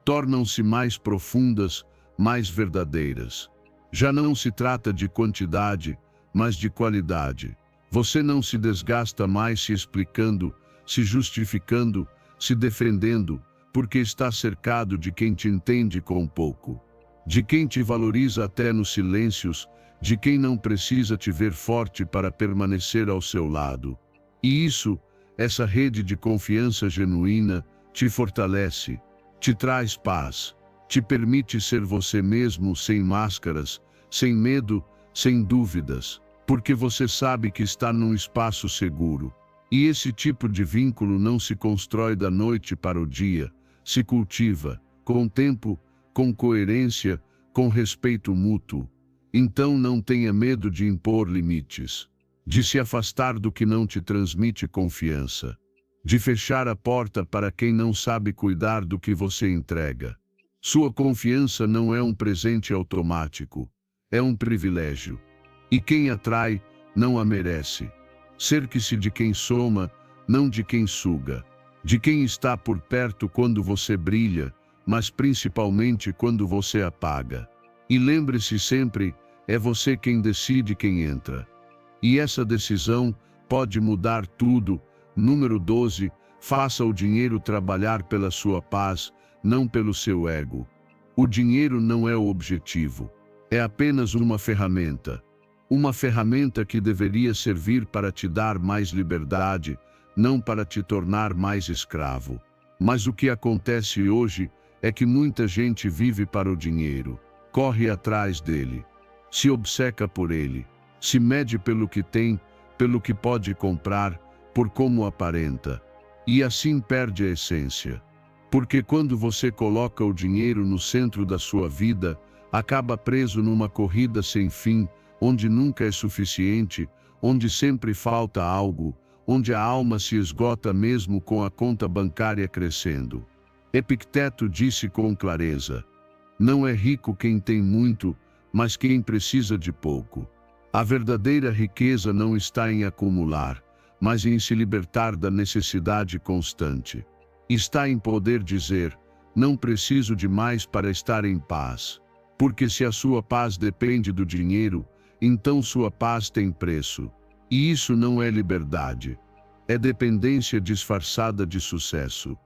Speaker 1: Tornam-se mais profundas, mais verdadeiras. Já não se trata de quantidade, mas de qualidade. Você não se desgasta mais se explicando, se justificando, se defendendo, porque está cercado de quem te entende com pouco, de quem te valoriza até nos silêncios, de quem não precisa te ver forte para permanecer ao seu lado. E isso, essa rede de confiança genuína, te fortalece, te traz paz, te permite ser você mesmo sem máscaras, sem medo, sem dúvidas, porque você sabe que está num espaço seguro. E esse tipo de vínculo não se constrói da noite para o dia, se cultiva, com tempo, com coerência, com respeito mútuo. Então não tenha medo de impor limites, de se afastar do que não te transmite confiança, de fechar a porta para quem não sabe cuidar do que você entrega. Sua confiança não é um presente automático, é um privilégio. E quem atrai, não a merece. Cerque-se de quem soma, não de quem suga. De quem está por perto quando você brilha, mas principalmente quando você apaga. E lembre-se sempre, é você quem decide quem entra. E essa decisão pode mudar tudo. Número 12, faça o dinheiro trabalhar pela sua paz, não pelo seu ego. O dinheiro não é o objetivo. É apenas uma ferramenta. Uma ferramenta que deveria servir para te dar mais liberdade, não para te tornar mais escravo. Mas o que acontece hoje é que muita gente vive para o dinheiro, corre atrás dele, se obceca por ele, se mede pelo que tem, pelo que pode comprar, por como aparenta, e assim perde a essência. Porque quando você coloca o dinheiro no centro da sua vida, acaba preso numa corrida sem fim, onde nunca é suficiente, onde sempre falta algo, onde a alma se esgota mesmo com a conta bancária crescendo. Epicteto disse com clareza: não é rico quem tem muito, mas quem precisa de pouco. A verdadeira riqueza não está em acumular, mas em se libertar da necessidade constante. Está em poder dizer: não preciso de mais para estar em paz. Porque se a sua paz depende do dinheiro, então sua paz tem preço. E isso não é liberdade. É dependência disfarçada de sucesso.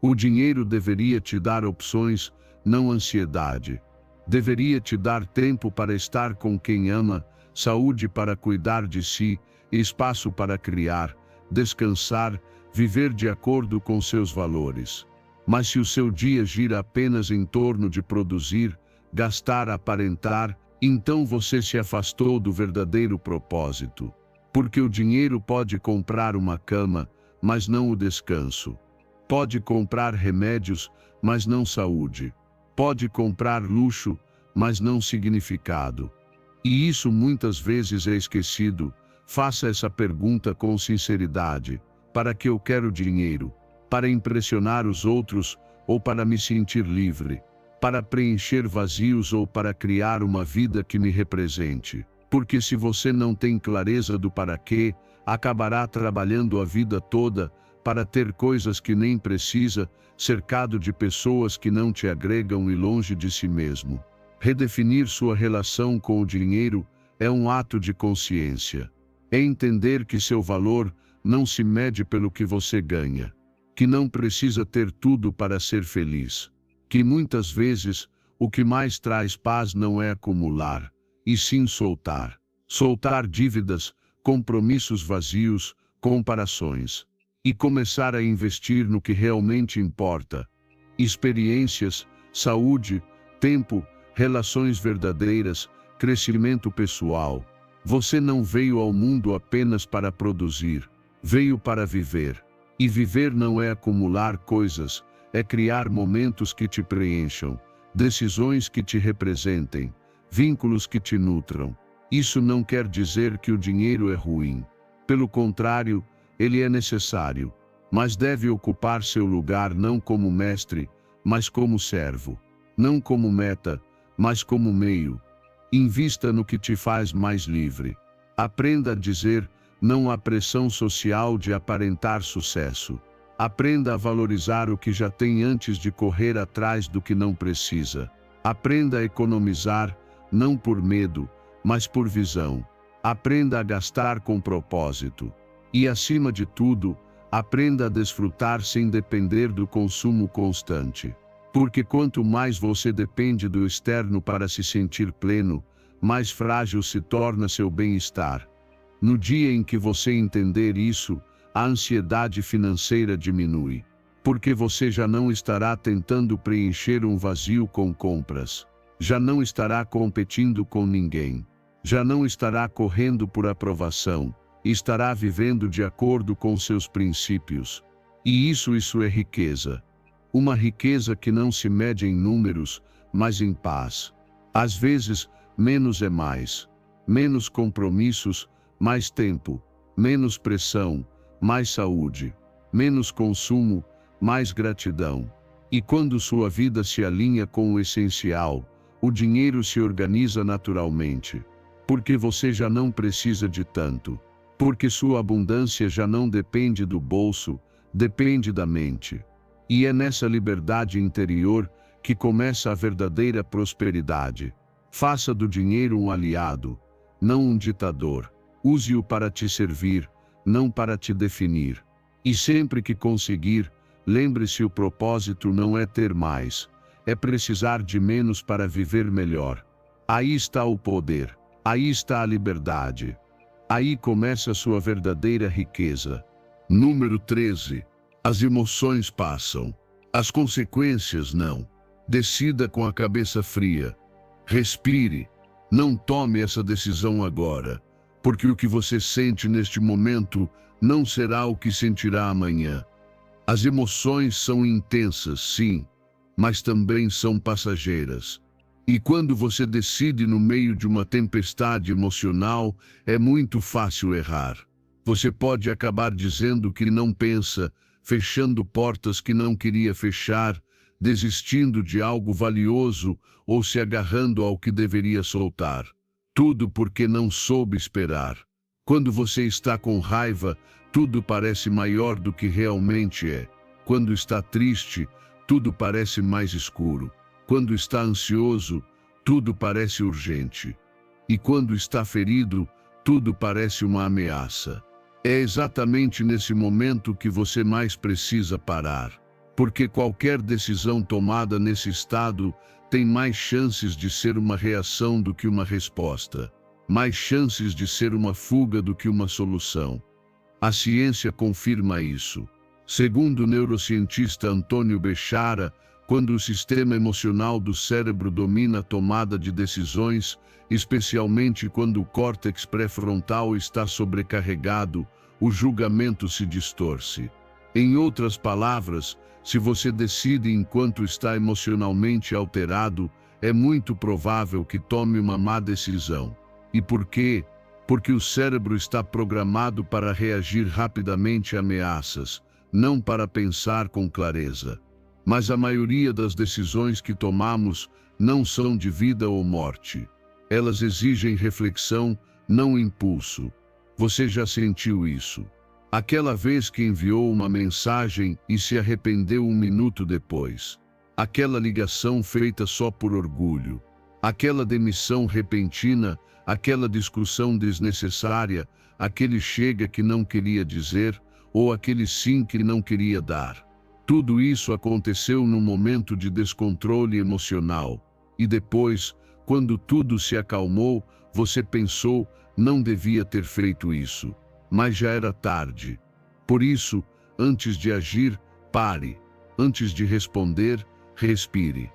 Speaker 1: O dinheiro deveria te dar opções, não ansiedade. Deveria te dar tempo para estar com quem ama, saúde para cuidar de si, espaço para criar, descansar, viver de acordo com seus valores. Mas se o seu dia gira apenas em torno de produzir, gastar, aparentar, então você se afastou do verdadeiro propósito. Porque o dinheiro pode comprar uma cama, mas não o descanso. Pode comprar remédios, mas não saúde. Pode comprar luxo, mas não significado. E isso muitas vezes é esquecido. Faça essa pergunta com sinceridade: para que eu quero dinheiro? Para impressionar os outros ou para me sentir livre? Para preencher vazios ou para criar uma vida que me represente? Porque se você não tem clareza do para quê, acabará trabalhando a vida toda para ter coisas que nem precisa, cercado de pessoas que não te agregam e longe de si mesmo. Redefinir sua relação com o dinheiro é um ato de consciência. É entender que seu valor não se mede pelo que você ganha. Que não precisa ter tudo para ser feliz. Que muitas vezes o que mais traz paz não é acumular, e sim soltar. Soltar dívidas, compromissos vazios, comparações. E começar a investir no que realmente importa. Experiências, saúde, tempo, relações verdadeiras, crescimento pessoal. Você não veio ao mundo apenas para produzir. Veio para viver. E viver não é acumular coisas, é criar momentos que te preencham, decisões que te representem, vínculos que te nutram. Isso não quer dizer que o dinheiro é ruim. Pelo contrário, ele é necessário, mas deve ocupar seu lugar não como mestre, mas como servo. Não como meta, mas como meio. Invista no que te faz mais livre. Aprenda a dizer não à pressão social de aparentar sucesso. Aprenda a valorizar o que já tem antes de correr atrás do que não precisa. Aprenda a economizar, não por medo, mas por visão. Aprenda a gastar com propósito. E, acima de tudo, aprenda a desfrutar sem depender do consumo constante. Porque quanto mais você depende do externo para se sentir pleno, mais frágil se torna seu bem-estar. No dia em que você entender isso, a ansiedade financeira diminui. Porque você já não estará tentando preencher um vazio com compras. Já não estará competindo com ninguém. Já não estará correndo por aprovação. Estará vivendo de acordo com seus princípios. E isso é riqueza. Uma riqueza que não se mede em números, mas em paz. Às vezes, menos é mais. Menos compromissos, mais tempo. Menos pressão, mais saúde. Menos consumo, mais gratidão. E quando sua vida se alinha com o essencial, o dinheiro se organiza naturalmente. Porque você já não precisa de tanto. Porque sua abundância já não depende do bolso, depende da mente. E é nessa liberdade interior que começa a verdadeira prosperidade. Faça do dinheiro um aliado, não um ditador. Use-o para te servir, não para te definir. E sempre que conseguir, lembre-se: o propósito não é ter mais, é precisar de menos para viver melhor. Aí está o poder, aí está a liberdade. Aí começa a sua verdadeira riqueza. Número 13. As emoções passam. As consequências não. Decida com a cabeça fria. Respire. Não tome essa decisão agora, porque o que você sente neste momento não será o que sentirá amanhã. As emoções são intensas, sim, mas também são passageiras. E quando você decide no meio de uma tempestade emocional, é muito fácil errar. Você pode acabar dizendo que não pensa, fechando portas que não queria fechar, desistindo de algo valioso ou se agarrando ao que deveria soltar. Tudo porque não soube esperar. Quando você está com raiva, tudo parece maior do que realmente é. Quando está triste, tudo parece mais escuro. Quando está ansioso, tudo parece urgente. E quando está ferido, tudo parece uma ameaça. É exatamente nesse momento que você mais precisa parar. Porque qualquer decisão tomada nesse estado tem mais chances de ser uma reação do que uma resposta. Mais chances de ser uma fuga do que uma solução. A ciência confirma isso. Segundo o neurocientista Antônio Bechara, quando o sistema emocional do cérebro domina a tomada de decisões, especialmente quando o córtex pré-frontal está sobrecarregado, o julgamento se distorce. Em outras palavras, se você decide enquanto está emocionalmente alterado, é muito provável que tome uma má decisão. E por quê? Porque o cérebro está programado para reagir rapidamente a ameaças, não para pensar com clareza. Mas a maioria das decisões que tomamos não são de vida ou morte. Elas exigem reflexão, não impulso. Você já sentiu isso? Aquela vez que enviou uma mensagem e se arrependeu um minuto depois. Aquela ligação feita só por orgulho. Aquela demissão repentina, aquela discussão desnecessária, aquele chega que não queria dizer, ou aquele sim que não queria dar. Tudo isso aconteceu num momento de descontrole emocional. E depois, quando tudo se acalmou, você pensou, não devia ter feito isso. Mas já era tarde. Por isso, antes de agir, pare. Antes de responder, respire.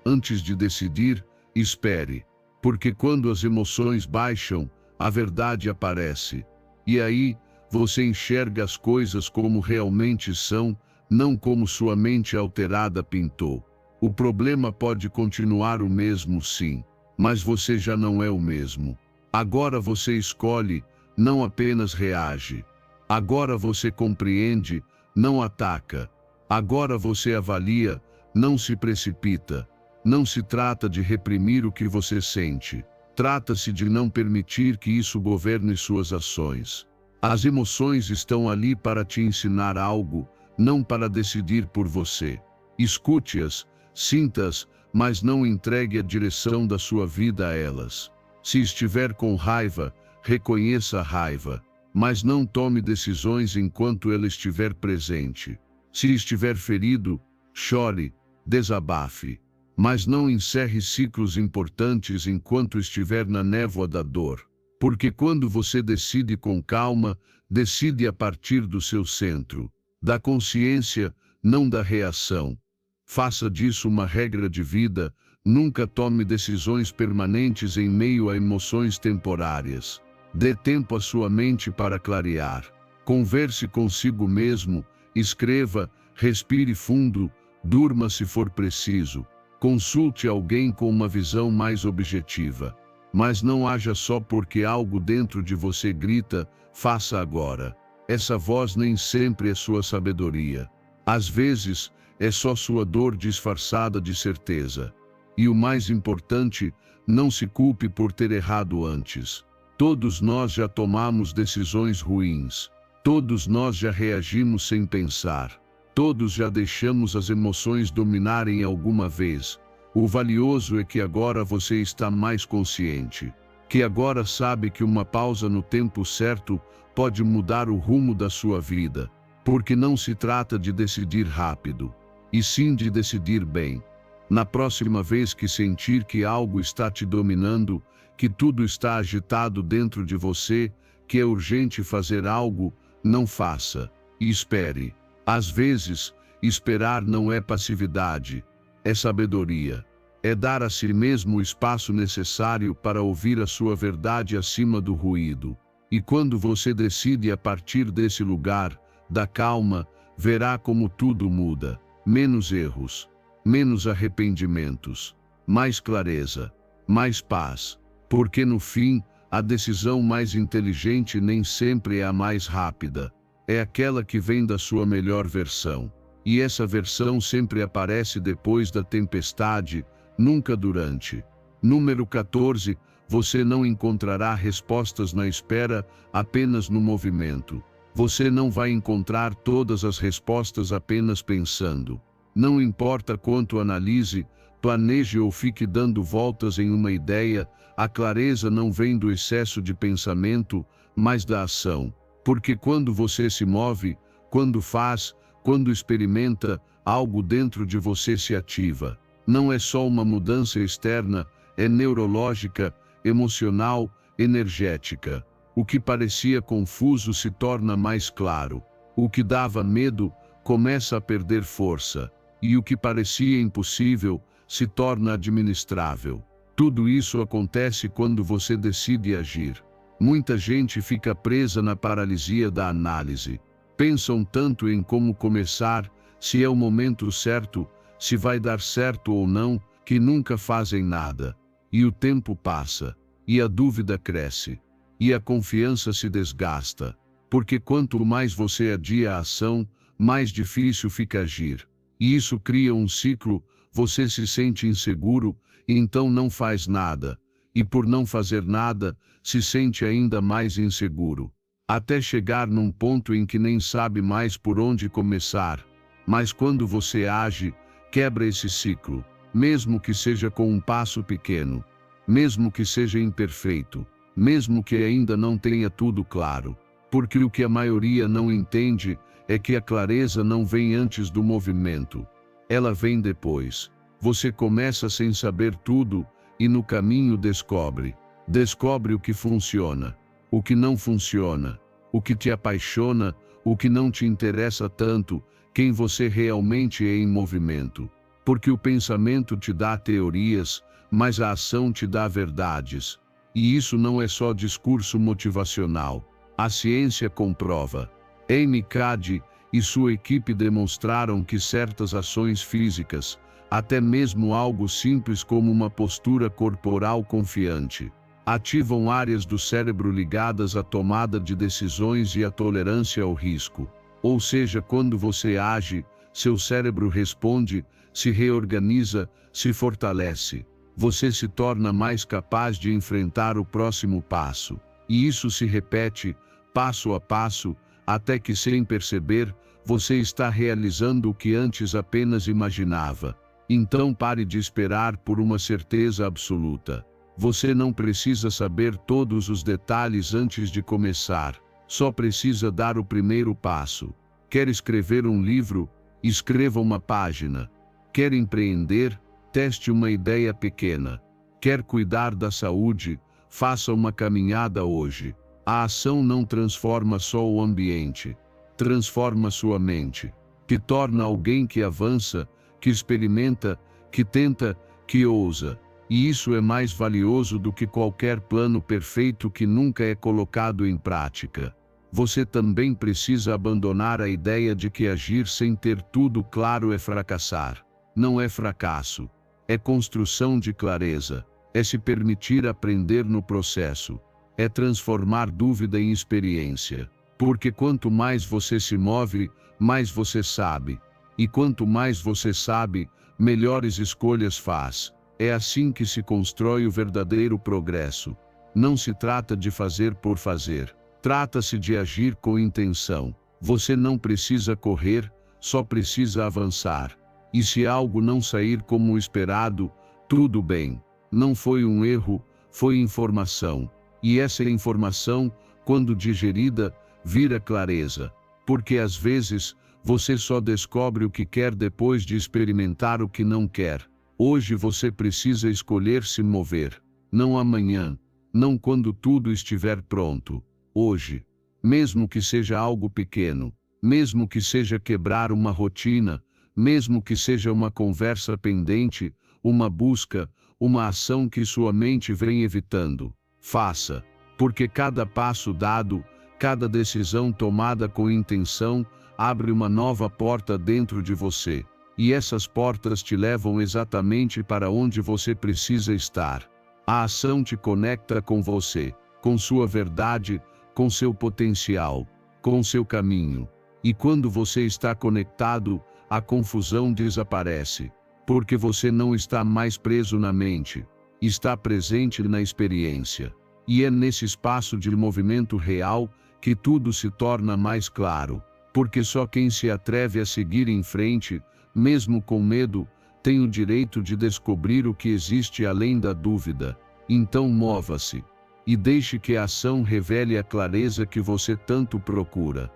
Speaker 1: Antes de decidir, espere. Porque quando as emoções baixam, a verdade aparece. E aí, você enxerga as coisas como realmente são, não como sua mente alterada pintou. O problema pode continuar o mesmo, sim, mas você já não é o mesmo. Agora você escolhe, não apenas reage. Agora você compreende, não ataca. Agora você avalia, não se precipita. Não se trata de reprimir o que você sente. Trata-se de não permitir que isso governe suas ações. As emoções estão ali para te ensinar algo, não para decidir por você. Escute-as, sinta-as, mas não entregue a direção da sua vida a elas. Se estiver com raiva, reconheça a raiva, mas não tome decisões enquanto ela estiver presente. Se estiver ferido, chore, desabafe, mas não encerre ciclos importantes enquanto estiver na névoa da dor. Porque quando você decide com calma, decide a partir do seu centro, da consciência, não da reação. Faça disso uma regra de vida, nunca tome decisões permanentes em meio a emoções temporárias. Dê tempo à sua mente para clarear. Converse consigo mesmo, escreva, respire fundo, durma se for preciso. Consulte alguém com uma visão mais objetiva. Mas não haja só porque algo dentro de você grita, faça agora. Essa voz nem sempre é sua sabedoria. Às vezes, é só sua dor disfarçada de certeza. E o mais importante, não se culpe por ter errado antes. Todos nós já tomamos decisões ruins. Todos nós já reagimos sem pensar. Todos já deixamos as emoções dominarem alguma vez. O valioso é que agora você está mais consciente. Que agora sabe que uma pausa no tempo certo pode mudar o rumo da sua vida. Porque não se trata de decidir rápido, e sim de decidir bem. Na próxima vez que sentir que algo está te dominando, que tudo está agitado dentro de você, que é urgente fazer algo, não faça. E espere. Às vezes, esperar não é passividade, é sabedoria. É dar a si mesmo o espaço necessário para ouvir a sua verdade acima do ruído. E quando você decide a partir desse lugar, da calma, verá como tudo muda. Menos erros, menos arrependimentos, mais clareza, mais paz. Porque no fim, a decisão mais inteligente nem sempre é a mais rápida. É aquela que vem da sua melhor versão. E essa versão sempre aparece depois da tempestade, nunca durante. Número 14. Você não encontrará respostas na espera, apenas no movimento. Você não vai encontrar todas as respostas apenas pensando. Não importa quanto analise, planeje ou fique dando voltas em uma ideia, a clareza não vem do excesso de pensamento, mas da ação. Porque quando você se move, quando faz, quando experimenta, algo dentro de você se ativa. Não é só uma mudança externa, é neurológica, emocional, energética. O que parecia confuso se torna mais claro. O que dava medo começa a perder força. E o que parecia impossível se torna administrável. Tudo isso acontece quando você decide agir. Muita gente fica presa na paralisia da análise. Pensam tanto em como começar, se é o momento certo, se vai dar certo ou não, que nunca fazem nada. E o tempo passa, e a dúvida cresce, e a confiança se desgasta. Porque quanto mais você adia a ação, mais difícil fica agir. E isso cria um ciclo, você se sente inseguro, e então não faz nada. E por não fazer nada, se sente ainda mais inseguro. Até chegar num ponto em que nem sabe mais por onde começar. Mas quando você age, quebra esse ciclo, mesmo que seja com um passo pequeno, mesmo que seja imperfeito, mesmo que ainda não tenha tudo claro. Porque o que a maioria não entende é que a clareza não vem antes do movimento. Ela vem depois. Você começa sem saber tudo e no caminho descobre. Descobre o que funciona, o que não funciona, o que te apaixona, o que não te interessa tanto, quem você realmente é em movimento. Porque o pensamento te dá teorias, mas a ação te dá verdades. E isso não é só discurso motivacional. A ciência comprova. Amy Cuddy e sua equipe demonstraram que certas ações físicas, até mesmo algo simples como uma postura corporal confiante, ativam áreas do cérebro ligadas à tomada de decisões e à tolerância ao risco. Ou seja, quando você age, seu cérebro responde, se reorganiza, se fortalece. Você se torna mais capaz de enfrentar o próximo passo. E isso se repete, passo a passo, até que, sem perceber, você está realizando o que antes apenas imaginava. Então pare de esperar por uma certeza absoluta. Você não precisa saber todos os detalhes antes de começar. Só precisa dar o primeiro passo. Quer escrever um livro? Escreva uma página. Quer empreender? Teste uma ideia pequena. Quer cuidar da saúde? Faça uma caminhada hoje. A ação não transforma só o ambiente. Transforma sua mente. Que torna alguém que avança, que experimenta, que tenta, que ousa. E isso é mais valioso do que qualquer plano perfeito que nunca é colocado em prática. Você também precisa abandonar a ideia de que agir sem ter tudo claro é fracassar. Não é fracasso. É construção de clareza. É se permitir aprender no processo. É transformar dúvida em experiência. Porque quanto mais você se move, mais você sabe. E quanto mais você sabe, melhores escolhas faz. É assim que se constrói o verdadeiro progresso. Não se trata de fazer por fazer. Trata-se de agir com intenção. Você não precisa correr, só precisa avançar. E se algo não sair como esperado, tudo bem. Não foi um erro, foi informação. E essa informação, quando digerida, vira clareza. Porque às vezes, você só descobre o que quer depois de experimentar o que não quer. Hoje você precisa escolher se mover. Não amanhã. Não quando tudo estiver pronto. Hoje. Mesmo que seja algo pequeno. Mesmo que seja quebrar uma rotina. Mesmo que seja uma conversa pendente, uma busca, uma ação que sua mente vem evitando. Faça. Porque cada passo dado, cada decisão tomada com intenção, abre uma nova porta dentro de você. E essas portas te levam exatamente para onde você precisa estar. A ação te conecta com você, com sua verdade, com seu potencial, com seu caminho. E quando você está conectado, a confusão desaparece, porque você não está mais preso na mente, está presente na experiência. E é nesse espaço de movimento real que tudo se torna mais claro, porque só quem se atreve a seguir em frente, mesmo com medo, tem o direito de descobrir o que existe além da dúvida. Então mova-se e deixe que a ação revele a clareza que você tanto procura.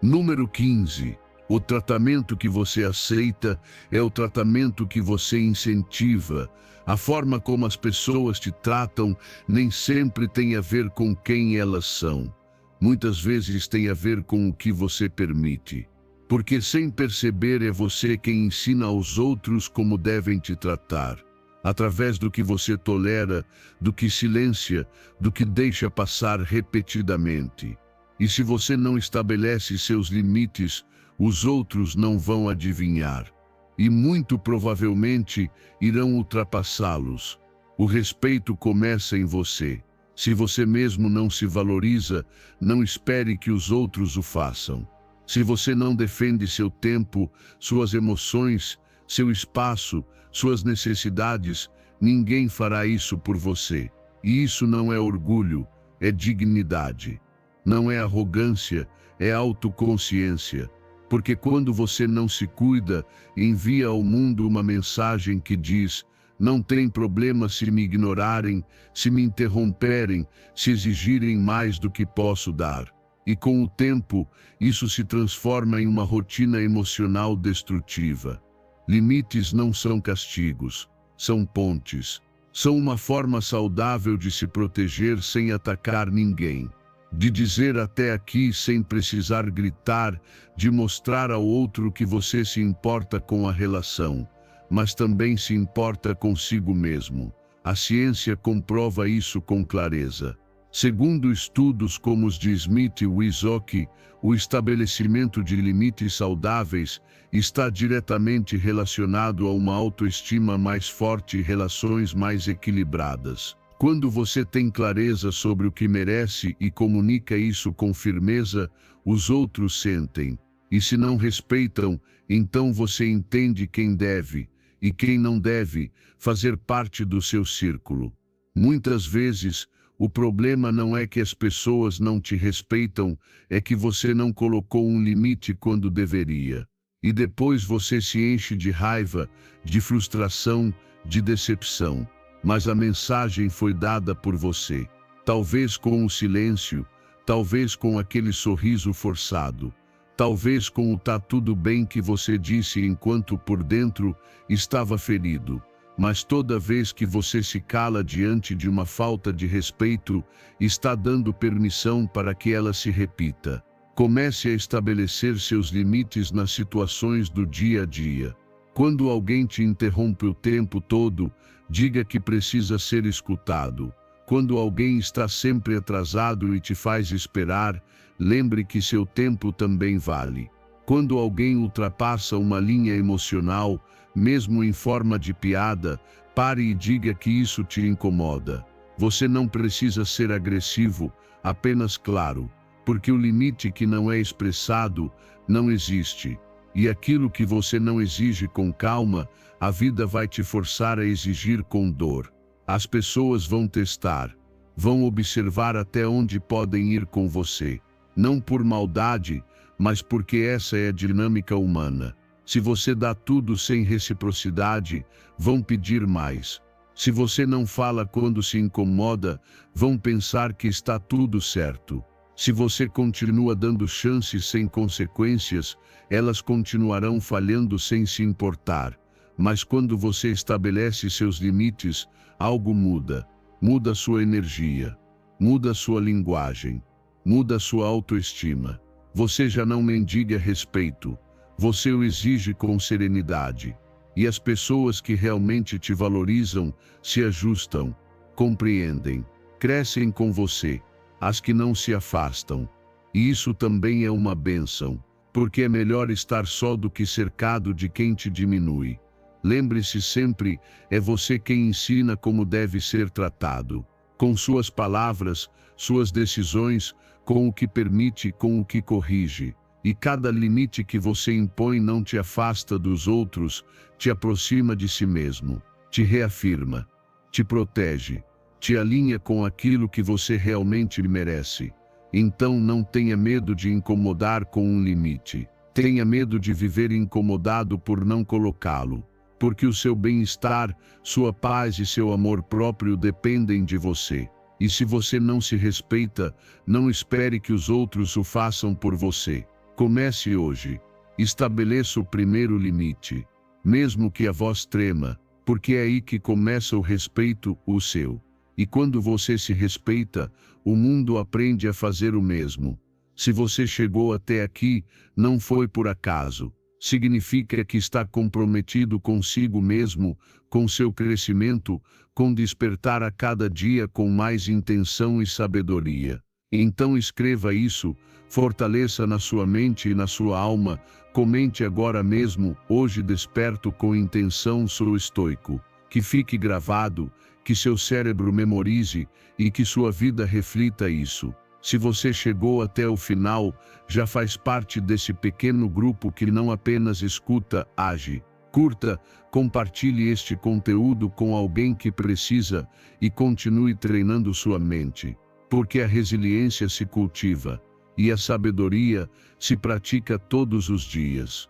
Speaker 1: Número 15. O tratamento que você aceita é o tratamento que você incentiva. A forma como as pessoas te tratam nem sempre tem a ver com quem elas são. Muitas vezes tem a ver com o que você permite. Porque sem perceber é você quem ensina aos outros como devem te tratar. Através do que você tolera, do que silencia, do que deixa passar repetidamente. E se você não estabelece seus limites, os outros não vão adivinhar. E muito provavelmente irão ultrapassá-los. O respeito começa em você. Se você mesmo não se valoriza, não espere que os outros o façam. Se você não defende seu tempo, suas emoções, seu espaço, suas necessidades, ninguém fará isso por você. E isso não é orgulho, é dignidade. Não é arrogância, é autoconsciência. Porque quando você não se cuida, envia ao mundo uma mensagem que diz: não tem problema se me ignorarem, se me interromperem, se exigirem mais do que posso dar. E com o tempo, isso se transforma em uma rotina emocional destrutiva. Limites não são castigos, são pontes. São uma forma saudável de se proteger sem atacar ninguém. De dizer até aqui sem precisar gritar, de mostrar ao outro que você se importa com a relação, mas também se importa consigo mesmo. A ciência comprova isso com clareza. Segundo estudos como os de Smith e Wysoki, o estabelecimento de limites saudáveis está diretamente relacionado a uma autoestima mais forte e relações mais equilibradas. Quando você tem clareza sobre o que merece e comunica isso com firmeza, os outros sentem. E se não respeitam, então você entende quem deve e quem não deve fazer parte do seu círculo. Muitas vezes, o problema não é que as pessoas não te respeitam, é que você não colocou um limite quando deveria. E depois você se enche de raiva, de frustração, de decepção. Mas a mensagem foi dada por você. Talvez com o silêncio, talvez com aquele sorriso forçado, talvez com o tá tudo bem que você disse enquanto por dentro estava ferido. Mas toda vez que você se cala diante de uma falta de respeito, está dando permissão para que ela se repita. Comece a estabelecer seus limites nas situações do dia a dia. Quando alguém te interrompe o tempo todo, diga que precisa ser escutado. Quando alguém está sempre atrasado e te faz esperar, lembre que seu tempo também vale. Quando alguém ultrapassa uma linha emocional, mesmo em forma de piada, pare e diga que isso te incomoda. Você não precisa ser agressivo, apenas claro, porque o limite que não é expressado não existe. E aquilo que você não exige com calma, a vida vai te forçar a exigir com dor. As pessoas vão testar, vão observar até onde podem ir com você. Não por maldade, mas porque essa é a dinâmica humana. Se você dá tudo sem reciprocidade, vão pedir mais. Se você não fala quando se incomoda, vão pensar que está tudo certo. Se você continua dando chances sem consequências, elas continuarão falhando sem se importar. Mas quando você estabelece seus limites, algo muda. Muda sua energia, muda sua linguagem, muda sua autoestima. Você já não mendiga respeito, você o exige com serenidade. E as pessoas que realmente te valorizam se ajustam, compreendem, crescem com você. As que não se afastam. E isso também é uma bênção, porque é melhor estar só do que cercado de quem te diminui. Lembre-se sempre, é você quem ensina como deve ser tratado. Com suas palavras, suas decisões, com o que permite e com o que corrige. E cada limite que você impõe não te afasta dos outros, te aproxima de si mesmo, te reafirma, te protege, te alinha com aquilo que você realmente merece. Então não tenha medo de incomodar com um limite. Tenha medo de viver incomodado por não colocá-lo, porque o seu bem-estar, sua paz e seu amor próprio dependem de você. E se você não se respeita, não espere que os outros o façam por você. Comece hoje. Estabeleça o primeiro limite, mesmo que a voz trema, porque é aí que começa o respeito, o seu. E quando você se respeita, o mundo aprende a fazer o mesmo. Se você chegou até aqui, não foi por acaso. Significa que está comprometido consigo mesmo, com seu crescimento, com despertar a cada dia com mais intenção e sabedoria. Então escreva isso, fortaleça na sua mente e na sua alma, comente agora mesmo, hoje desperto com intenção, sou estoico. Que fique gravado, que seu cérebro memorize e que sua vida reflita isso. Se você chegou até o final, já faz parte desse pequeno grupo que não apenas escuta, age. Curta, compartilhe este conteúdo com alguém que precisa e continue treinando sua mente. Porque a resiliência se cultiva e a sabedoria se pratica todos os dias.